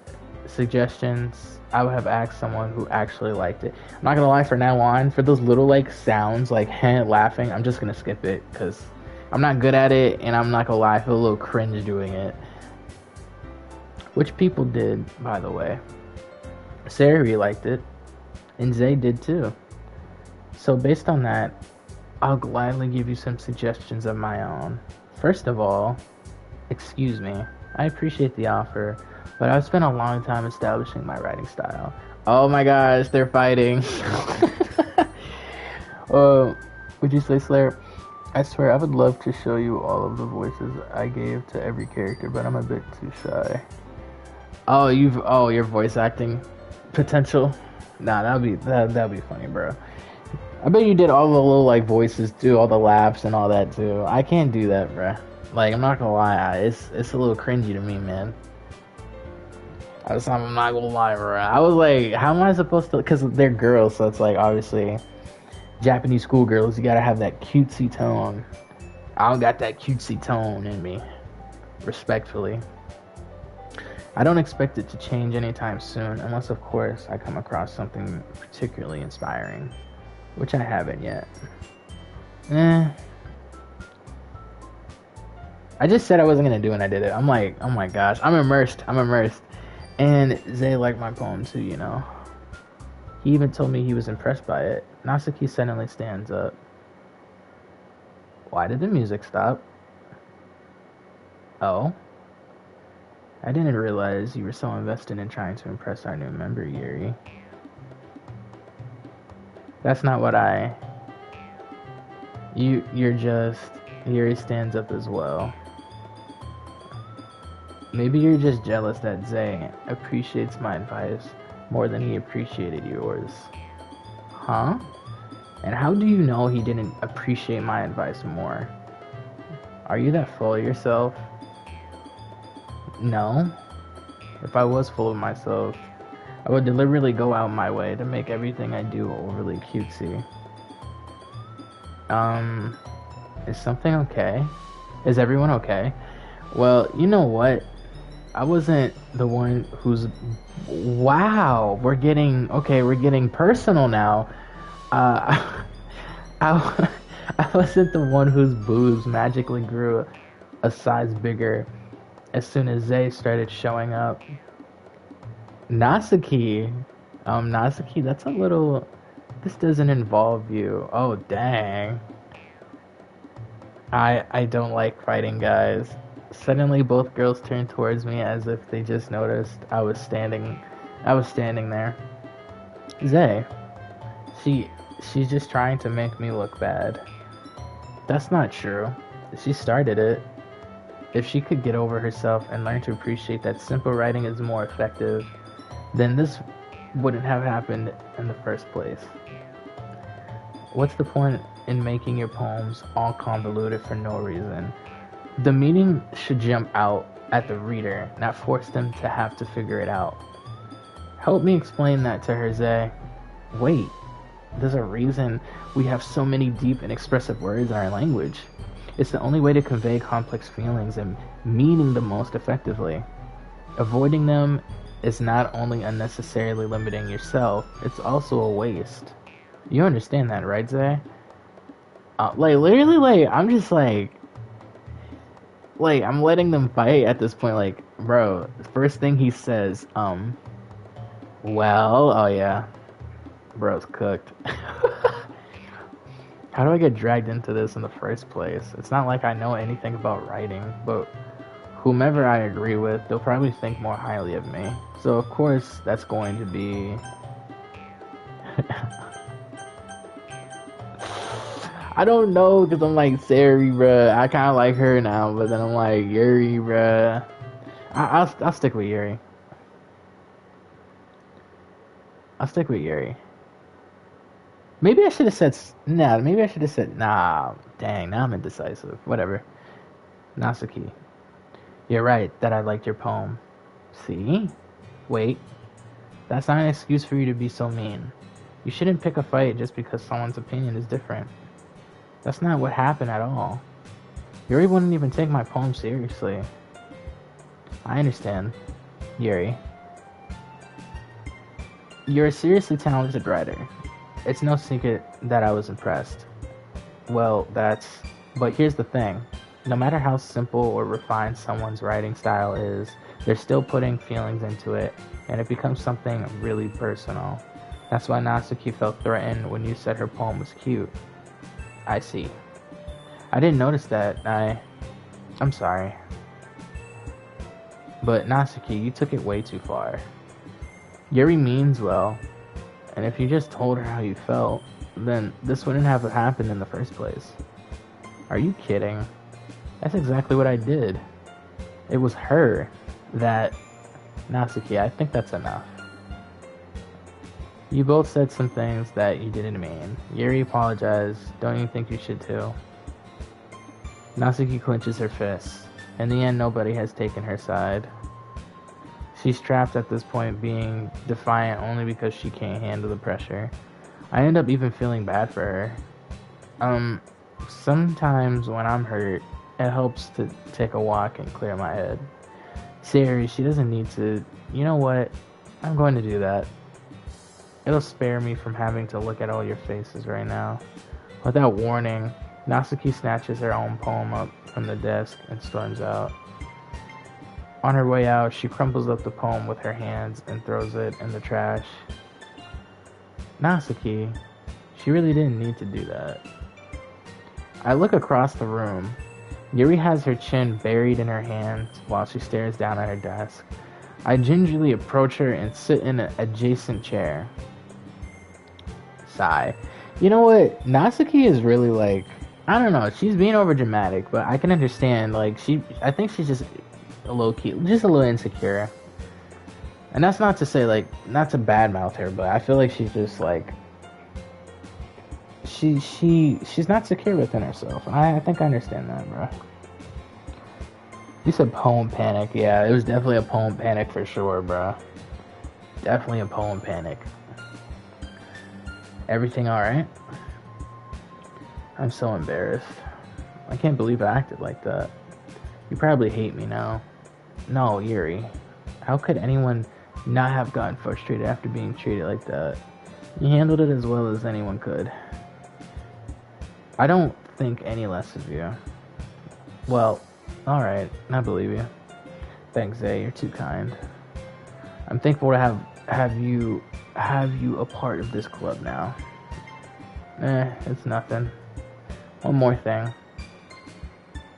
suggestions, I would have asked someone who actually liked it. I'm not gonna lie, for now on, for those little like sounds like laughing, I'm just gonna skip it because I'm not good at it, and I'm not gonna lie, I feel a little cringe doing it. Which people did, by the way. Sayuri liked it, and Zay did too. So based on that, I'll gladly give you some suggestions of my own. First of all, excuse me, I appreciate the offer, but I've spent a long time establishing my writing style. Oh my gosh, they're fighting. Would you say, Slayer? I swear I would love to show you all of the voices I gave to every character, but I'm a bit too shy. Your voice acting potential? Nah, that'd be funny, bro. I bet you did all the little like voices too, all the laughs and all that too. I can't do that, bro. Like, I'm not gonna lie, it's a little cringy to me, man. I'm not gonna lie, bro. I was like, how am I supposed to? Because they're girls, so it's like obviously Japanese schoolgirls. You gotta have that cutesy tone. I don't got that cutesy tone in me. Respectfully, I don't expect it to change anytime soon, unless of course I come across something particularly inspiring, which I haven't yet. I just said I wasn't gonna do it and I did it. I'm like, oh my gosh, I'm immersed. And Zay liked my poem too, you know. He even told me he was impressed by it. Natsuki suddenly stands up. Why did the music stop? Oh? I didn't realize you were so invested in trying to impress our new member, Yuri. That's not what I... You're just... Yuri stands up as well. Maybe you're just jealous that Zay appreciates my advice more than he appreciated yours. Huh? And how do you know he didn't appreciate my advice more? Are you that full of yourself? No. If I was full of myself, I would deliberately go out my way to make everything I do overly cutesy. Is something okay? Is everyone okay? Well, you know what? I wasn't the one who's... Wow, we're getting personal now. I wasn't the one whose boobs magically grew a size bigger as soon as Zay started showing up. Natsuki, that's a little... This doesn't involve you. Oh, dang. I don't like fighting guys. Suddenly, both girls turned towards me as if they just noticed I was standing there. Zay, she's just trying to make me look bad. That's not true. She started it. If she could get over herself and learn to appreciate that simple writing is more effective, then this wouldn't have happened in the first place. What's the point in making your poems all convoluted for no reason? The meaning should jump out at the reader, not force them to have to figure it out. Help me explain that to her, Zay. Wait, there's a reason we have so many deep and expressive words in our language. It's the only way to convey complex feelings and meaning the most effectively. Avoiding them is not only unnecessarily limiting yourself, it's also a waste. You understand that, right, Zay? Literally, I'm just like, I'm letting them fight at this point. Like, bro, the first thing he says, well, oh yeah, bro's cooked. How do I get dragged into this in the first place? It's not like I know anything about writing, but whomever I agree with, they'll probably think more highly of me. So of course, that's going to be... I don't know, because I'm like, Sari, bruh. I kind of like her now, but then I'm like, Yuri, bruh. I'll stick with Yuri. Maybe I should have said... Nah, dang, now I'm indecisive. Whatever. Natsuki. You're right, that I liked your poem. See? Wait. That's not an excuse for you to be so mean. You shouldn't pick a fight just because someone's opinion is different. That's not what happened at all. Yuri wouldn't even take my poem seriously. I understand, Yuri. You're a seriously talented writer. It's no secret that I was impressed. Well, but here's the thing. No matter how simple or refined someone's writing style is, they're still putting feelings into it, and it becomes something really personal. That's why Natsuki felt threatened when you said her poem was cute. I see. I didn't notice that. I'm sorry. But Natsuki, you took it way too far. Yuri means well, and if you just told her how you felt, then this wouldn't have happened in the first place. Are you kidding? That's exactly what I did. It was her that... Natsuki, I think that's enough. You both said some things that you didn't mean. Yuri apologized. Don't you think you should too? Natsuki clenches her fists. In the end, nobody has taken her side. She's trapped at this point, being defiant only because she can't handle the pressure. I end up even feeling bad for her. Um, Sometimes when I'm hurt, it helps to take a walk and clear my head. Siri, she doesn't need to. You know what? I'm going to do that. It'll spare me from having to look at all your faces right now. Without warning, Natsuki snatches her own poem up from the desk and storms out. On her way out, she crumples up the poem with her hands and throws it in the trash. Natsuki, she really didn't need to do that. I look across the room. Yuri has her chin buried in her hands while she stares down at her desk. I gingerly approach her and sit in an adjacent chair. Sigh. You know what? Natsuki is really like, I don't know, she's being over dramatic, but I can understand, like, I think she's just a low key, just a little insecure. And that's not to say, like, not to badmouth her, but I feel like she's just like, she's not secure within herself. I think I understand that, bro. You said poem panic. Yeah, it was definitely a poem panic for sure, bro. Definitely a poem panic. Everything alright? I'm so embarrassed. I can't believe I acted like that. You probably hate me now. No, Yuri. How could anyone not have gotten frustrated after being treated like that? You handled it as well as anyone could. I don't think any less of you. Well, alright, I believe you. Thanks, Zay, you're too kind. I'm thankful to have you a part of this club now. It's nothing. One more thing.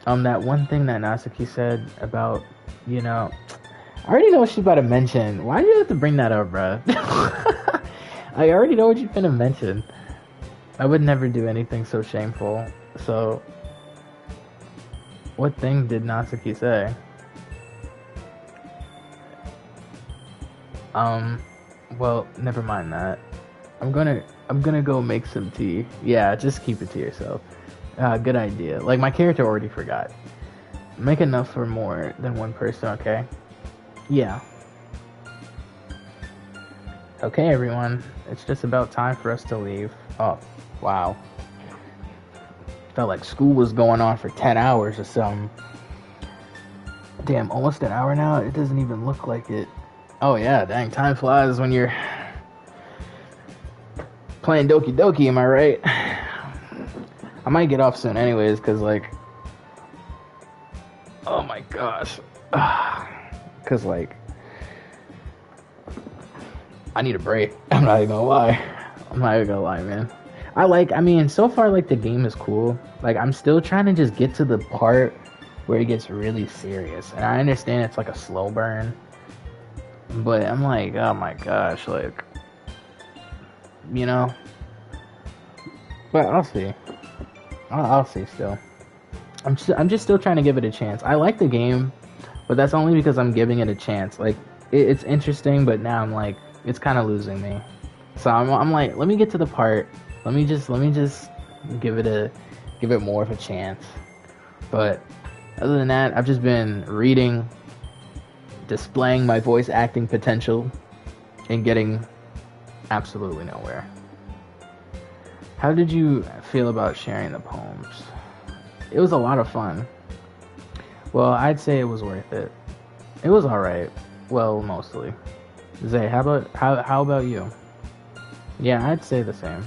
That one thing that Natsuki said about, I already know what she's about to mention. Why do you have to bring that up, bruh? I already know what you're gonna mention. I would never do anything so shameful. So, what thing did Natsuki say? Well, never mind that. I'm gonna go make some tea. Yeah, just keep it to yourself. Good idea. Like, my character already forgot. Make enough for more than one person, okay? Yeah. Okay, everyone. It's just about time for us to leave. Oh, wow. Felt like school was going on for 10 hours or something. Damn, almost an hour now? It doesn't even look like it. Oh yeah, dang, time flies when you're playing Doki Doki, am I right? I might get off soon anyways, because, like, oh my gosh. Because, like, I need a break. I'm not even gonna lie. I'm not even gonna lie, man. So far, like, the game is cool. Like, I'm still trying to just get to the part where it gets really serious. And I understand it's like a slow burn. But I'm like, oh my gosh, like, But I'll see. I'll see still. I'm just still trying to give it a chance. I like the game, but that's only because I'm giving it a chance. Like, it's interesting, but now I'm like, it's kind of losing me. So I'm like, let me get to the part. Let me just give it more of a chance. But other than that, I've just been reading, displaying my voice acting potential, and getting absolutely nowhere. How did you feel about sharing the poems? It was a lot of fun. Well, I'd say it was worth it. It was alright. Well, mostly. Zay, how about you? Yeah, I'd say the same.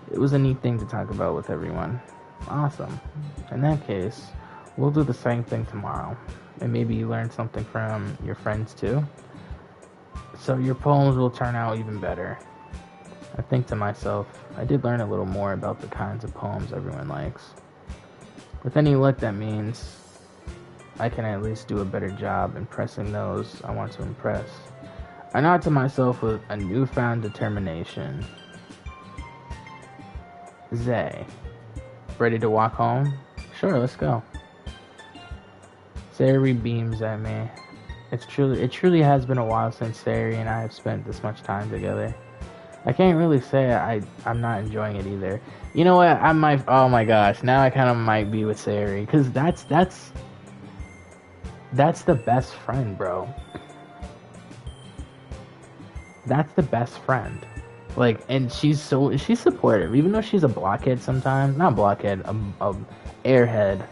It was a neat thing to talk about with everyone. Awesome. In that case, we'll do the same thing tomorrow. And maybe you learn something from your friends too. So your poems will turn out even better. I think to myself, I did learn a little more about the kinds of poems everyone likes. With any luck, that means I can at least do a better job impressing those I want to impress. I nod to myself with a newfound determination. Zay, ready to walk home? Sure, let's go. Sayuri beams at me. It truly has been a while since Sayuri and I have spent this much time together. I can't really say I'm not enjoying it either. You know what? Oh my gosh, now I kind of might be with Sayuri, because that's the best friend, bro. That's the best friend. Like, and she's supportive, even though she's a blockhead sometimes. Not blockhead, a airhead,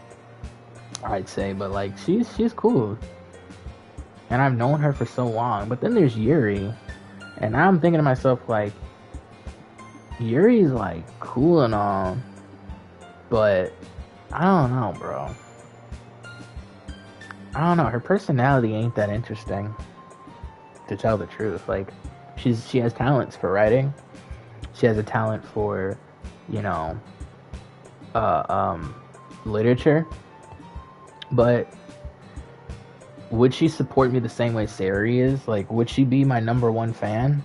I'd say. But like, she's cool, and I've known her for so long. But then there's Yuri, and now I'm thinking to myself like, Yuri's like cool and all, but I don't know, bro. I don't know. Her personality ain't that interesting, to tell the truth. Like, she has talents for writing. She has a talent for, you know, literature. But would she support me the same way Sari is? Like, would she be my number one fan?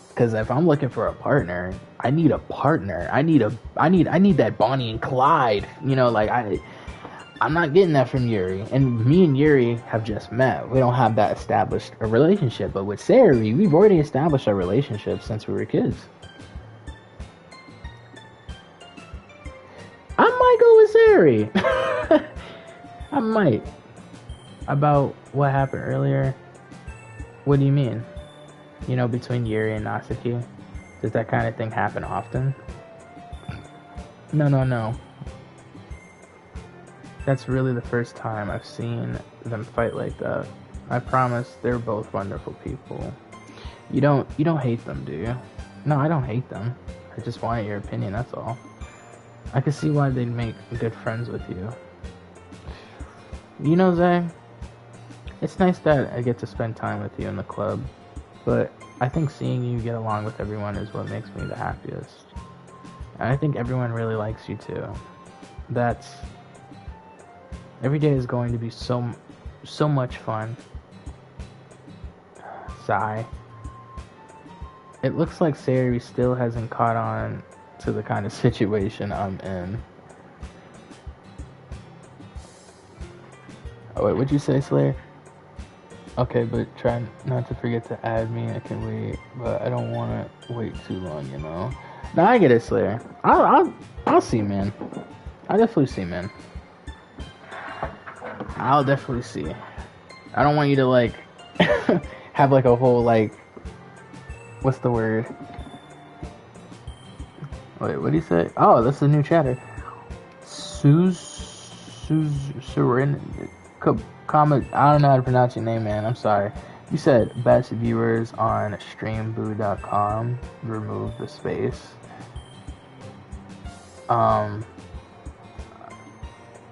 Because if I'm looking for a partner, I need a partner. I need that Bonnie and Clyde. You know, like I'm not getting that from Yuri. And me and Yuri have just met. We don't have that established a relationship. But with Sari, we've already established a relationship since we were kids. I might go with Sari. I might. About what happened earlier? What do you mean? You know, between Yuri and Natsuki? Does that kind of thing happen often? No. That's really the first time I've seen them fight like that. I promise they're both wonderful people. You don't hate them, do you? No, I don't hate them. I just wanted your opinion, that's all. I can see why they'd make good friends with you. You know, Zay, it's nice that I get to spend time with you in the club, but I think seeing you get along with everyone is what makes me the happiest. And I think everyone really likes you too. Every day is going to be so much fun. Sigh. It looks like Sari still hasn't caught on to the kind of situation I'm in. Oh wait, what'd you say, Slayer? Okay, but try not to forget to add me. I can wait, but I don't want to wait too long, you know. No, I get it, Slayer. I'll see, man. I'll definitely see, man. I'll definitely see. I don't want you to like have like a whole like, what's the word? Wait, what do you say? Oh, that's the new chatter. Surin. Comment. I don't know how to pronounce your name, man. I'm sorry. You said best viewers on streamboo.com. Remove the space. I'm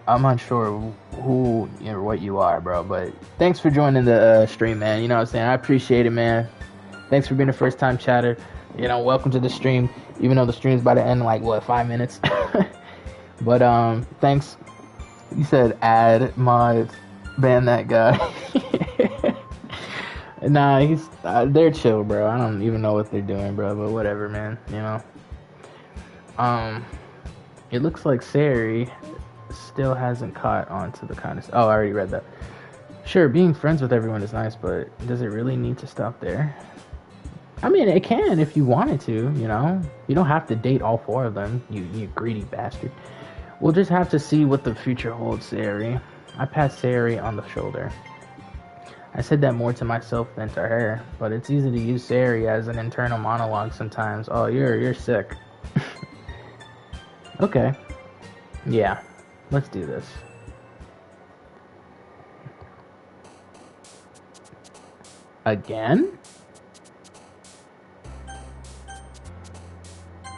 unsure who or what you are, bro. But thanks for joining the stream, man. You know what I'm saying? I appreciate it, man. Thanks for being a first time chatter. You know, welcome to the stream. Even though the stream's about to end in like what, 5 minutes. But thanks. You said add mods. Ban that guy. Nah, they're chill, bro. I don't even know what they're doing, bro, but whatever, man, you know. It looks like Sari still hasn't caught on to the kind of... Oh, I already read that. Sure, being friends with everyone is nice, but does it really need to stop there? I mean, it can if you wanted to, you know? You don't have to date all 4 of them, you greedy bastard. We'll just have to see what the future holds, Sari. I passed Sari on the shoulder. I said that more to myself than to her, but it's easy to use Sari as an internal monologue sometimes. Oh, you're sick. Okay. Yeah, let's do this. Again?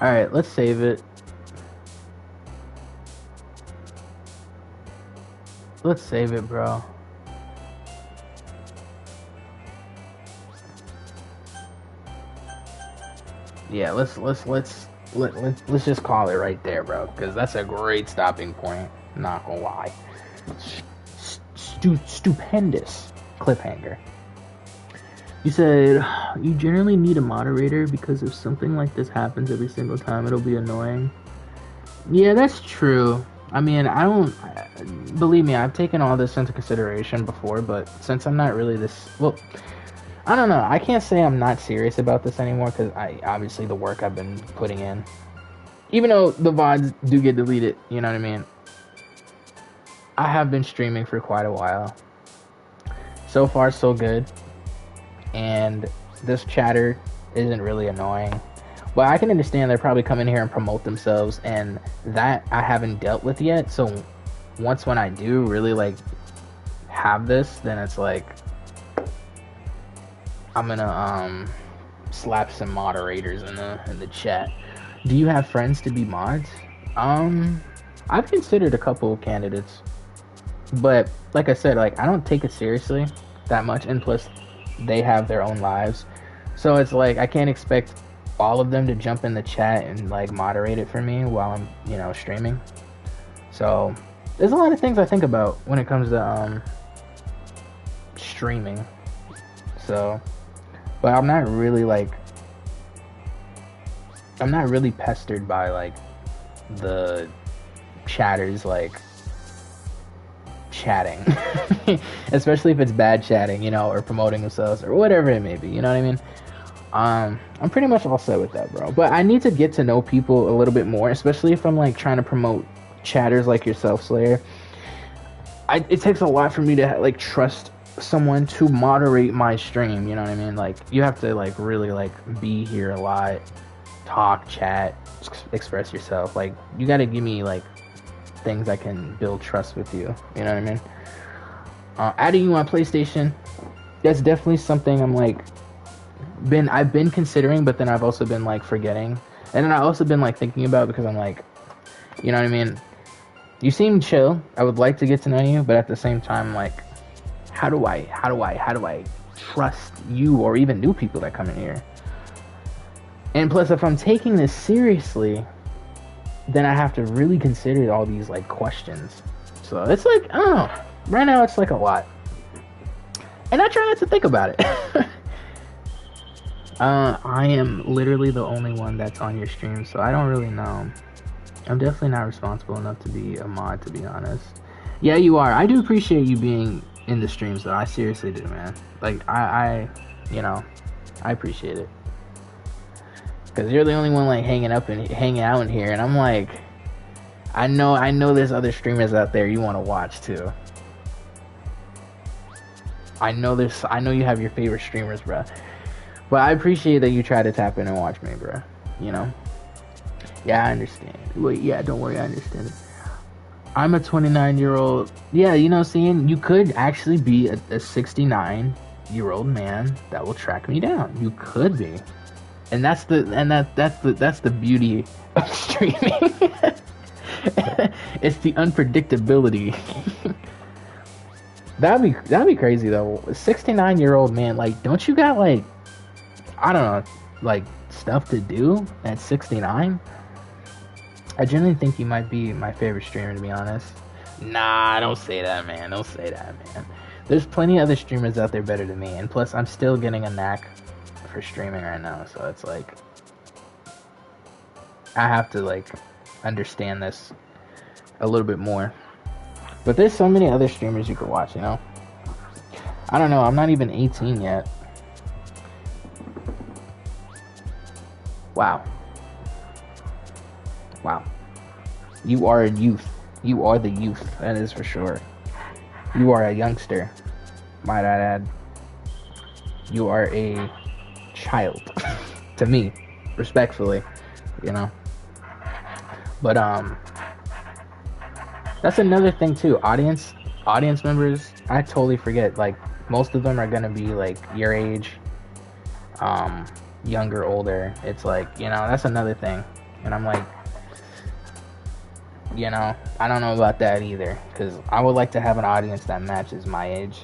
Alright, let's save it. Let's save it, bro. Yeah, let's just call it right there, bro, because that's a great stopping point. Not gonna lie. Stupendous cliffhanger. You said you generally need a moderator because if something like this happens every single time, it'll be annoying. Yeah, that's true. I mean, believe me, I've taken all this into consideration before, but since I'm not really I don't know, I can't say I'm not serious about this anymore, because obviously the work I've been putting in, even though the VODs do get deleted, you know what I mean, I have been streaming for quite a while. So far, so good, and this chatter isn't really annoying. But I can understand they're probably coming here and promote themselves, and that I haven't dealt with yet. So once when I do really like have this, then it's like I'm gonna slap some moderators in the chat. Do you have friends to be mods? I've considered a couple of candidates, but like I said, like I don't take it seriously that much, and plus they have their own lives, so it's like I can't expect all of them to jump in the chat and like moderate it for me while I'm, you know, streaming. So there's a lot of things I think about when it comes to streaming. So, but I'm not really pestered by like the chatters like chatting, especially if it's bad chatting, you know, or promoting themselves or whatever it may be, you know what I mean? I'm pretty much all set with that, bro. But I need to get to know people a little bit more, especially if I'm like trying to promote chatters like yourself, Slayer. It takes a lot for me to like trust someone to moderate my stream, you know what I mean? Like you have to like really like be here a lot, talk, chat, express yourself. Like you got to give me like things I can build trust with you, you know what I mean? Adding you on PlayStation, that's definitely something I'm like I've been considering, but then I've also been like forgetting, and then I've also been like thinking about, because I'm like, you know what I mean, you seem chill, I would like to get to know you, but at the same time, like how do I trust you or even new people that come in here? And plus, if I'm taking this seriously, then I have to really consider all these like questions. So it's like, I don't know, right now it's like a lot, and I try not to think about it. I am literally the only one that's on your stream, so I don't really know. I'm definitely not responsible enough to be a mod, to be honest. Yeah, you are. I do appreciate you being in the streams, though. I seriously do, man. Like, you know, I appreciate it. Because you're the only one, like, hanging out in here, and I'm like, I know there's other streamers out there you want to watch, too. I know you have your favorite streamers, bro. But I appreciate that you try to tap in and watch me, bro. You know? Yeah, I understand. Wait, yeah, don't worry, I understand it. I'm a 29-year-old. Yeah, you know, seeing you could actually be a 69-year-old man that will track me down. You could be, and that's the beauty of streaming. It's the unpredictability. That'd be crazy though. A 69-year-old man, like, don't you got like, I don't know, like stuff to do at 69? I genuinely think you might be my favorite streamer, to be honest. Nah, don't say that, man. Don't say that, man. There's plenty of other streamers out there better than me, and plus I'm still getting a knack for streaming right now, so it's like I have to like understand this a little bit more. But there's so many other streamers you could watch, you know? I don't know, I'm not even 18 yet. Wow. Wow. You are a youth. You are the youth, that is for sure. You are a youngster, might I add. You are a child. To me, respectfully, you know? But, that's another thing too. Audience members, I totally forget. Like, most of them are gonna be like your age, younger, older. It's like, you know, that's another thing. And I'm like, you know, I don't know about that either, because I would like to have an audience that matches my age.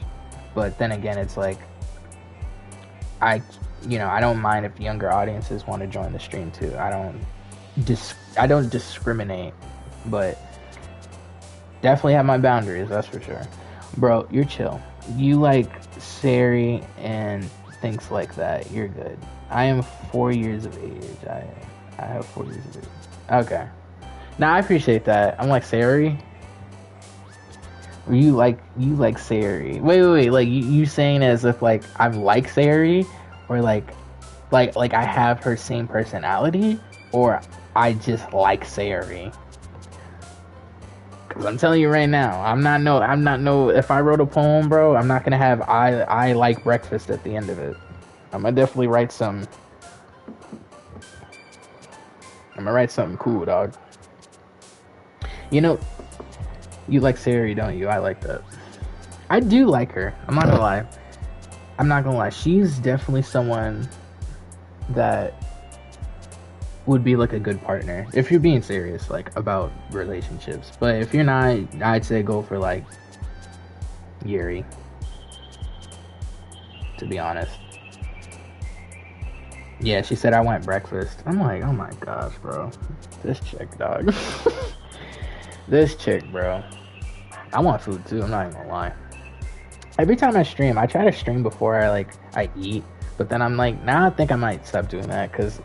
But then again, it's like, I don't mind if younger audiences want to join the stream too. I don't discriminate, but definitely have my boundaries, that's for sure. Bro, you're chill. You like Sari and things like that. You're good. I am 4 years of age. I have 4 years of age. Okay. Now I appreciate that. I'm like Sari. You like Sari. Wait. Like you saying it as if like I'm like Sari, or like I have her same personality, or I just like Sari. Cause I'm telling you right now, I'm not no. If I wrote a poem, bro, I'm not gonna have I like breakfast at the end of it. I'm gonna definitely write some. I'm gonna write something cool, dog. You know, you like Sari, don't you? I like that. I do like her. I'm not gonna lie. I'm not gonna lie. She's definitely someone that would be like a good partner if you're being serious, like about relationships. But if you're not, I'd say go for like Yuri. To be honest. Yeah, she said I want breakfast. I'm like, oh my gosh, bro. This chick, dog. This chick, bro. I want food too, I'm not even gonna lie. Every time I stream, I try to stream before I eat. But then I'm like, now I think I might stop doing that because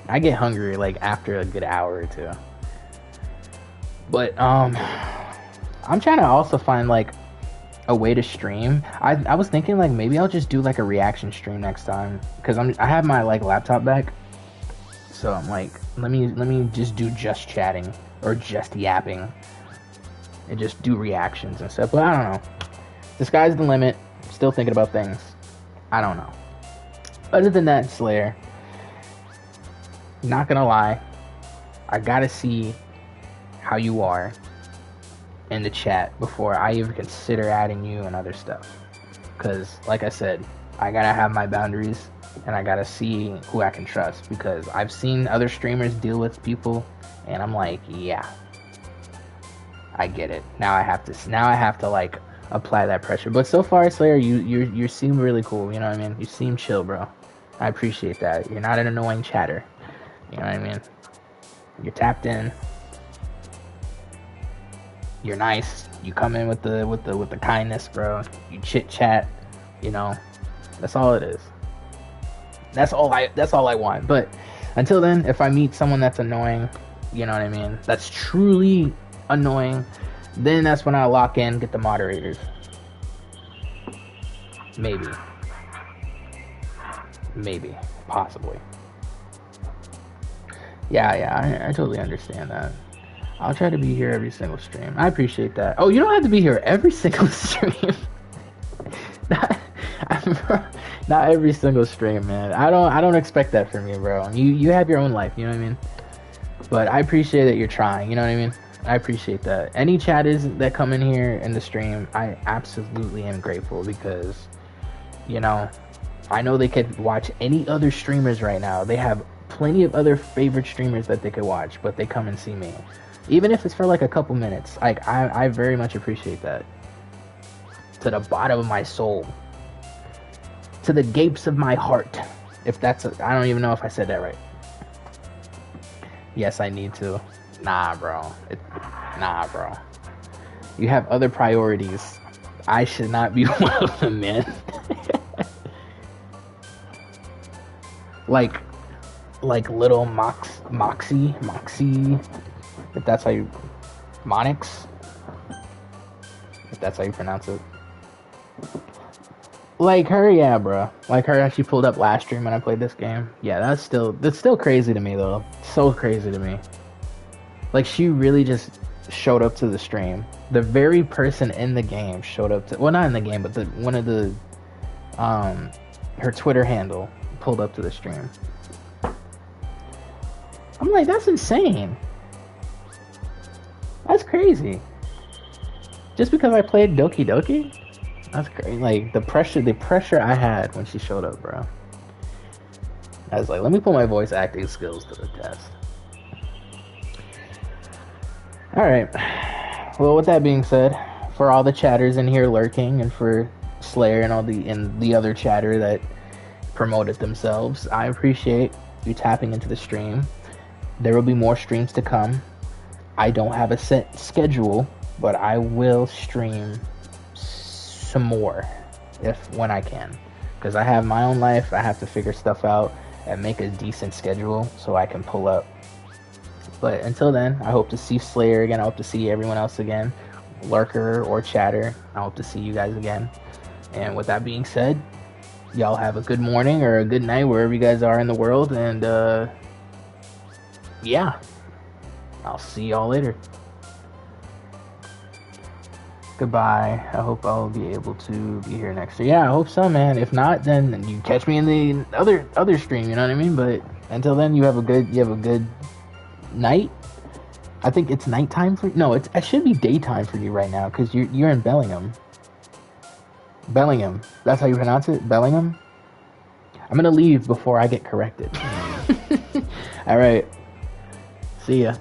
I get hungry like after a good hour or two. But I'm trying to also find like a way to stream. I was thinking like maybe I'll just do like a reaction stream next time because I have my like laptop back, so I'm like let me just do just chatting or just yapping and just do reactions and stuff. But I don't know. The sky's the limit. Still thinking about things. I don't know. Other than that, Slayer, not gonna lie, I gotta see how you are in the chat before I even consider adding you and other stuff. Because, like I said, I gotta have my boundaries and I gotta see who I can trust. Because I've seen other streamers deal with people, and I'm like, yeah, I get it. Now I have to like apply that pressure. But so far, Slayer, you seem really cool. You know what I mean? You seem chill, bro. I appreciate that. You're not an annoying chatter. You know what I mean? You're tapped in. You're nice. You come in with the kindness, bro. You chit chat. You know, that's all it is. That's all I want. But until then, if I meet someone that's annoying, you know what I mean, that's truly annoying, then that's when I lock in, get the moderators. Maybe, possibly. Yeah, I totally understand that. I'll try to be here every single stream. I appreciate that. Oh, you don't have to be here every single stream. Not every single stream, man. I don't expect that from you, bro. You have your own life, you know what I mean? But I appreciate that you're trying, you know what I mean? I appreciate that. Any chatters that come in here in the stream, I absolutely am grateful because, you know, I know they could watch any other streamers right now. They have plenty of other favorite streamers that they could watch, but they come and see me. Even if it's for like a couple minutes. Like, I very much appreciate that. To the bottom of my soul. To the gapes of my heart. If that's I don't even know if I said that right. Yes, I need to. Nah, bro. You have other priorities. I should not be one of them, man. like little Moxie, if that's how you, Monix, if that's how you pronounce it. Like her, yeah, bro. Like her, actually pulled up last stream when I played this game. Yeah, that's still crazy to me, though. So crazy to me. Like, she really just showed up to the stream. The very person in the game showed up to, well, not in the game, but one of the, her Twitter handle pulled up to the stream. I'm like, that's insane. That's crazy. Just because I played Doki Doki? That's great. Like, the pressure I had when she showed up, bro. I was like, let me put my voice acting skills to the test. Alright. Well, with that being said, for all the chatters in here lurking, and for Slayer and the other chatter that promoted themselves, I appreciate you tapping into the stream. There will be more streams to come. I don't have a set schedule, but I will stream some more when I can, because I have my own life. I have to figure stuff out and make a decent schedule so I can pull up. But until then, I hope to see Slayer again. I hope to see everyone else again, lurker or chatter. I hope to see you guys again. And with that being said, y'all have a good morning or a good night wherever you guys are in the world, and yeah, I'll see y'all later. goodbye. I hope I'll be able to be here next year. Yeah, I hope so, man. If not, then you catch me in the other stream. You know what I mean? But until then, you have a good night. I think it's nighttime for no. It should be daytime for you right now because you're in Bellingham. Bellingham. That's how you pronounce it, Bellingham. I'm gonna leave before I get corrected. All right. See ya.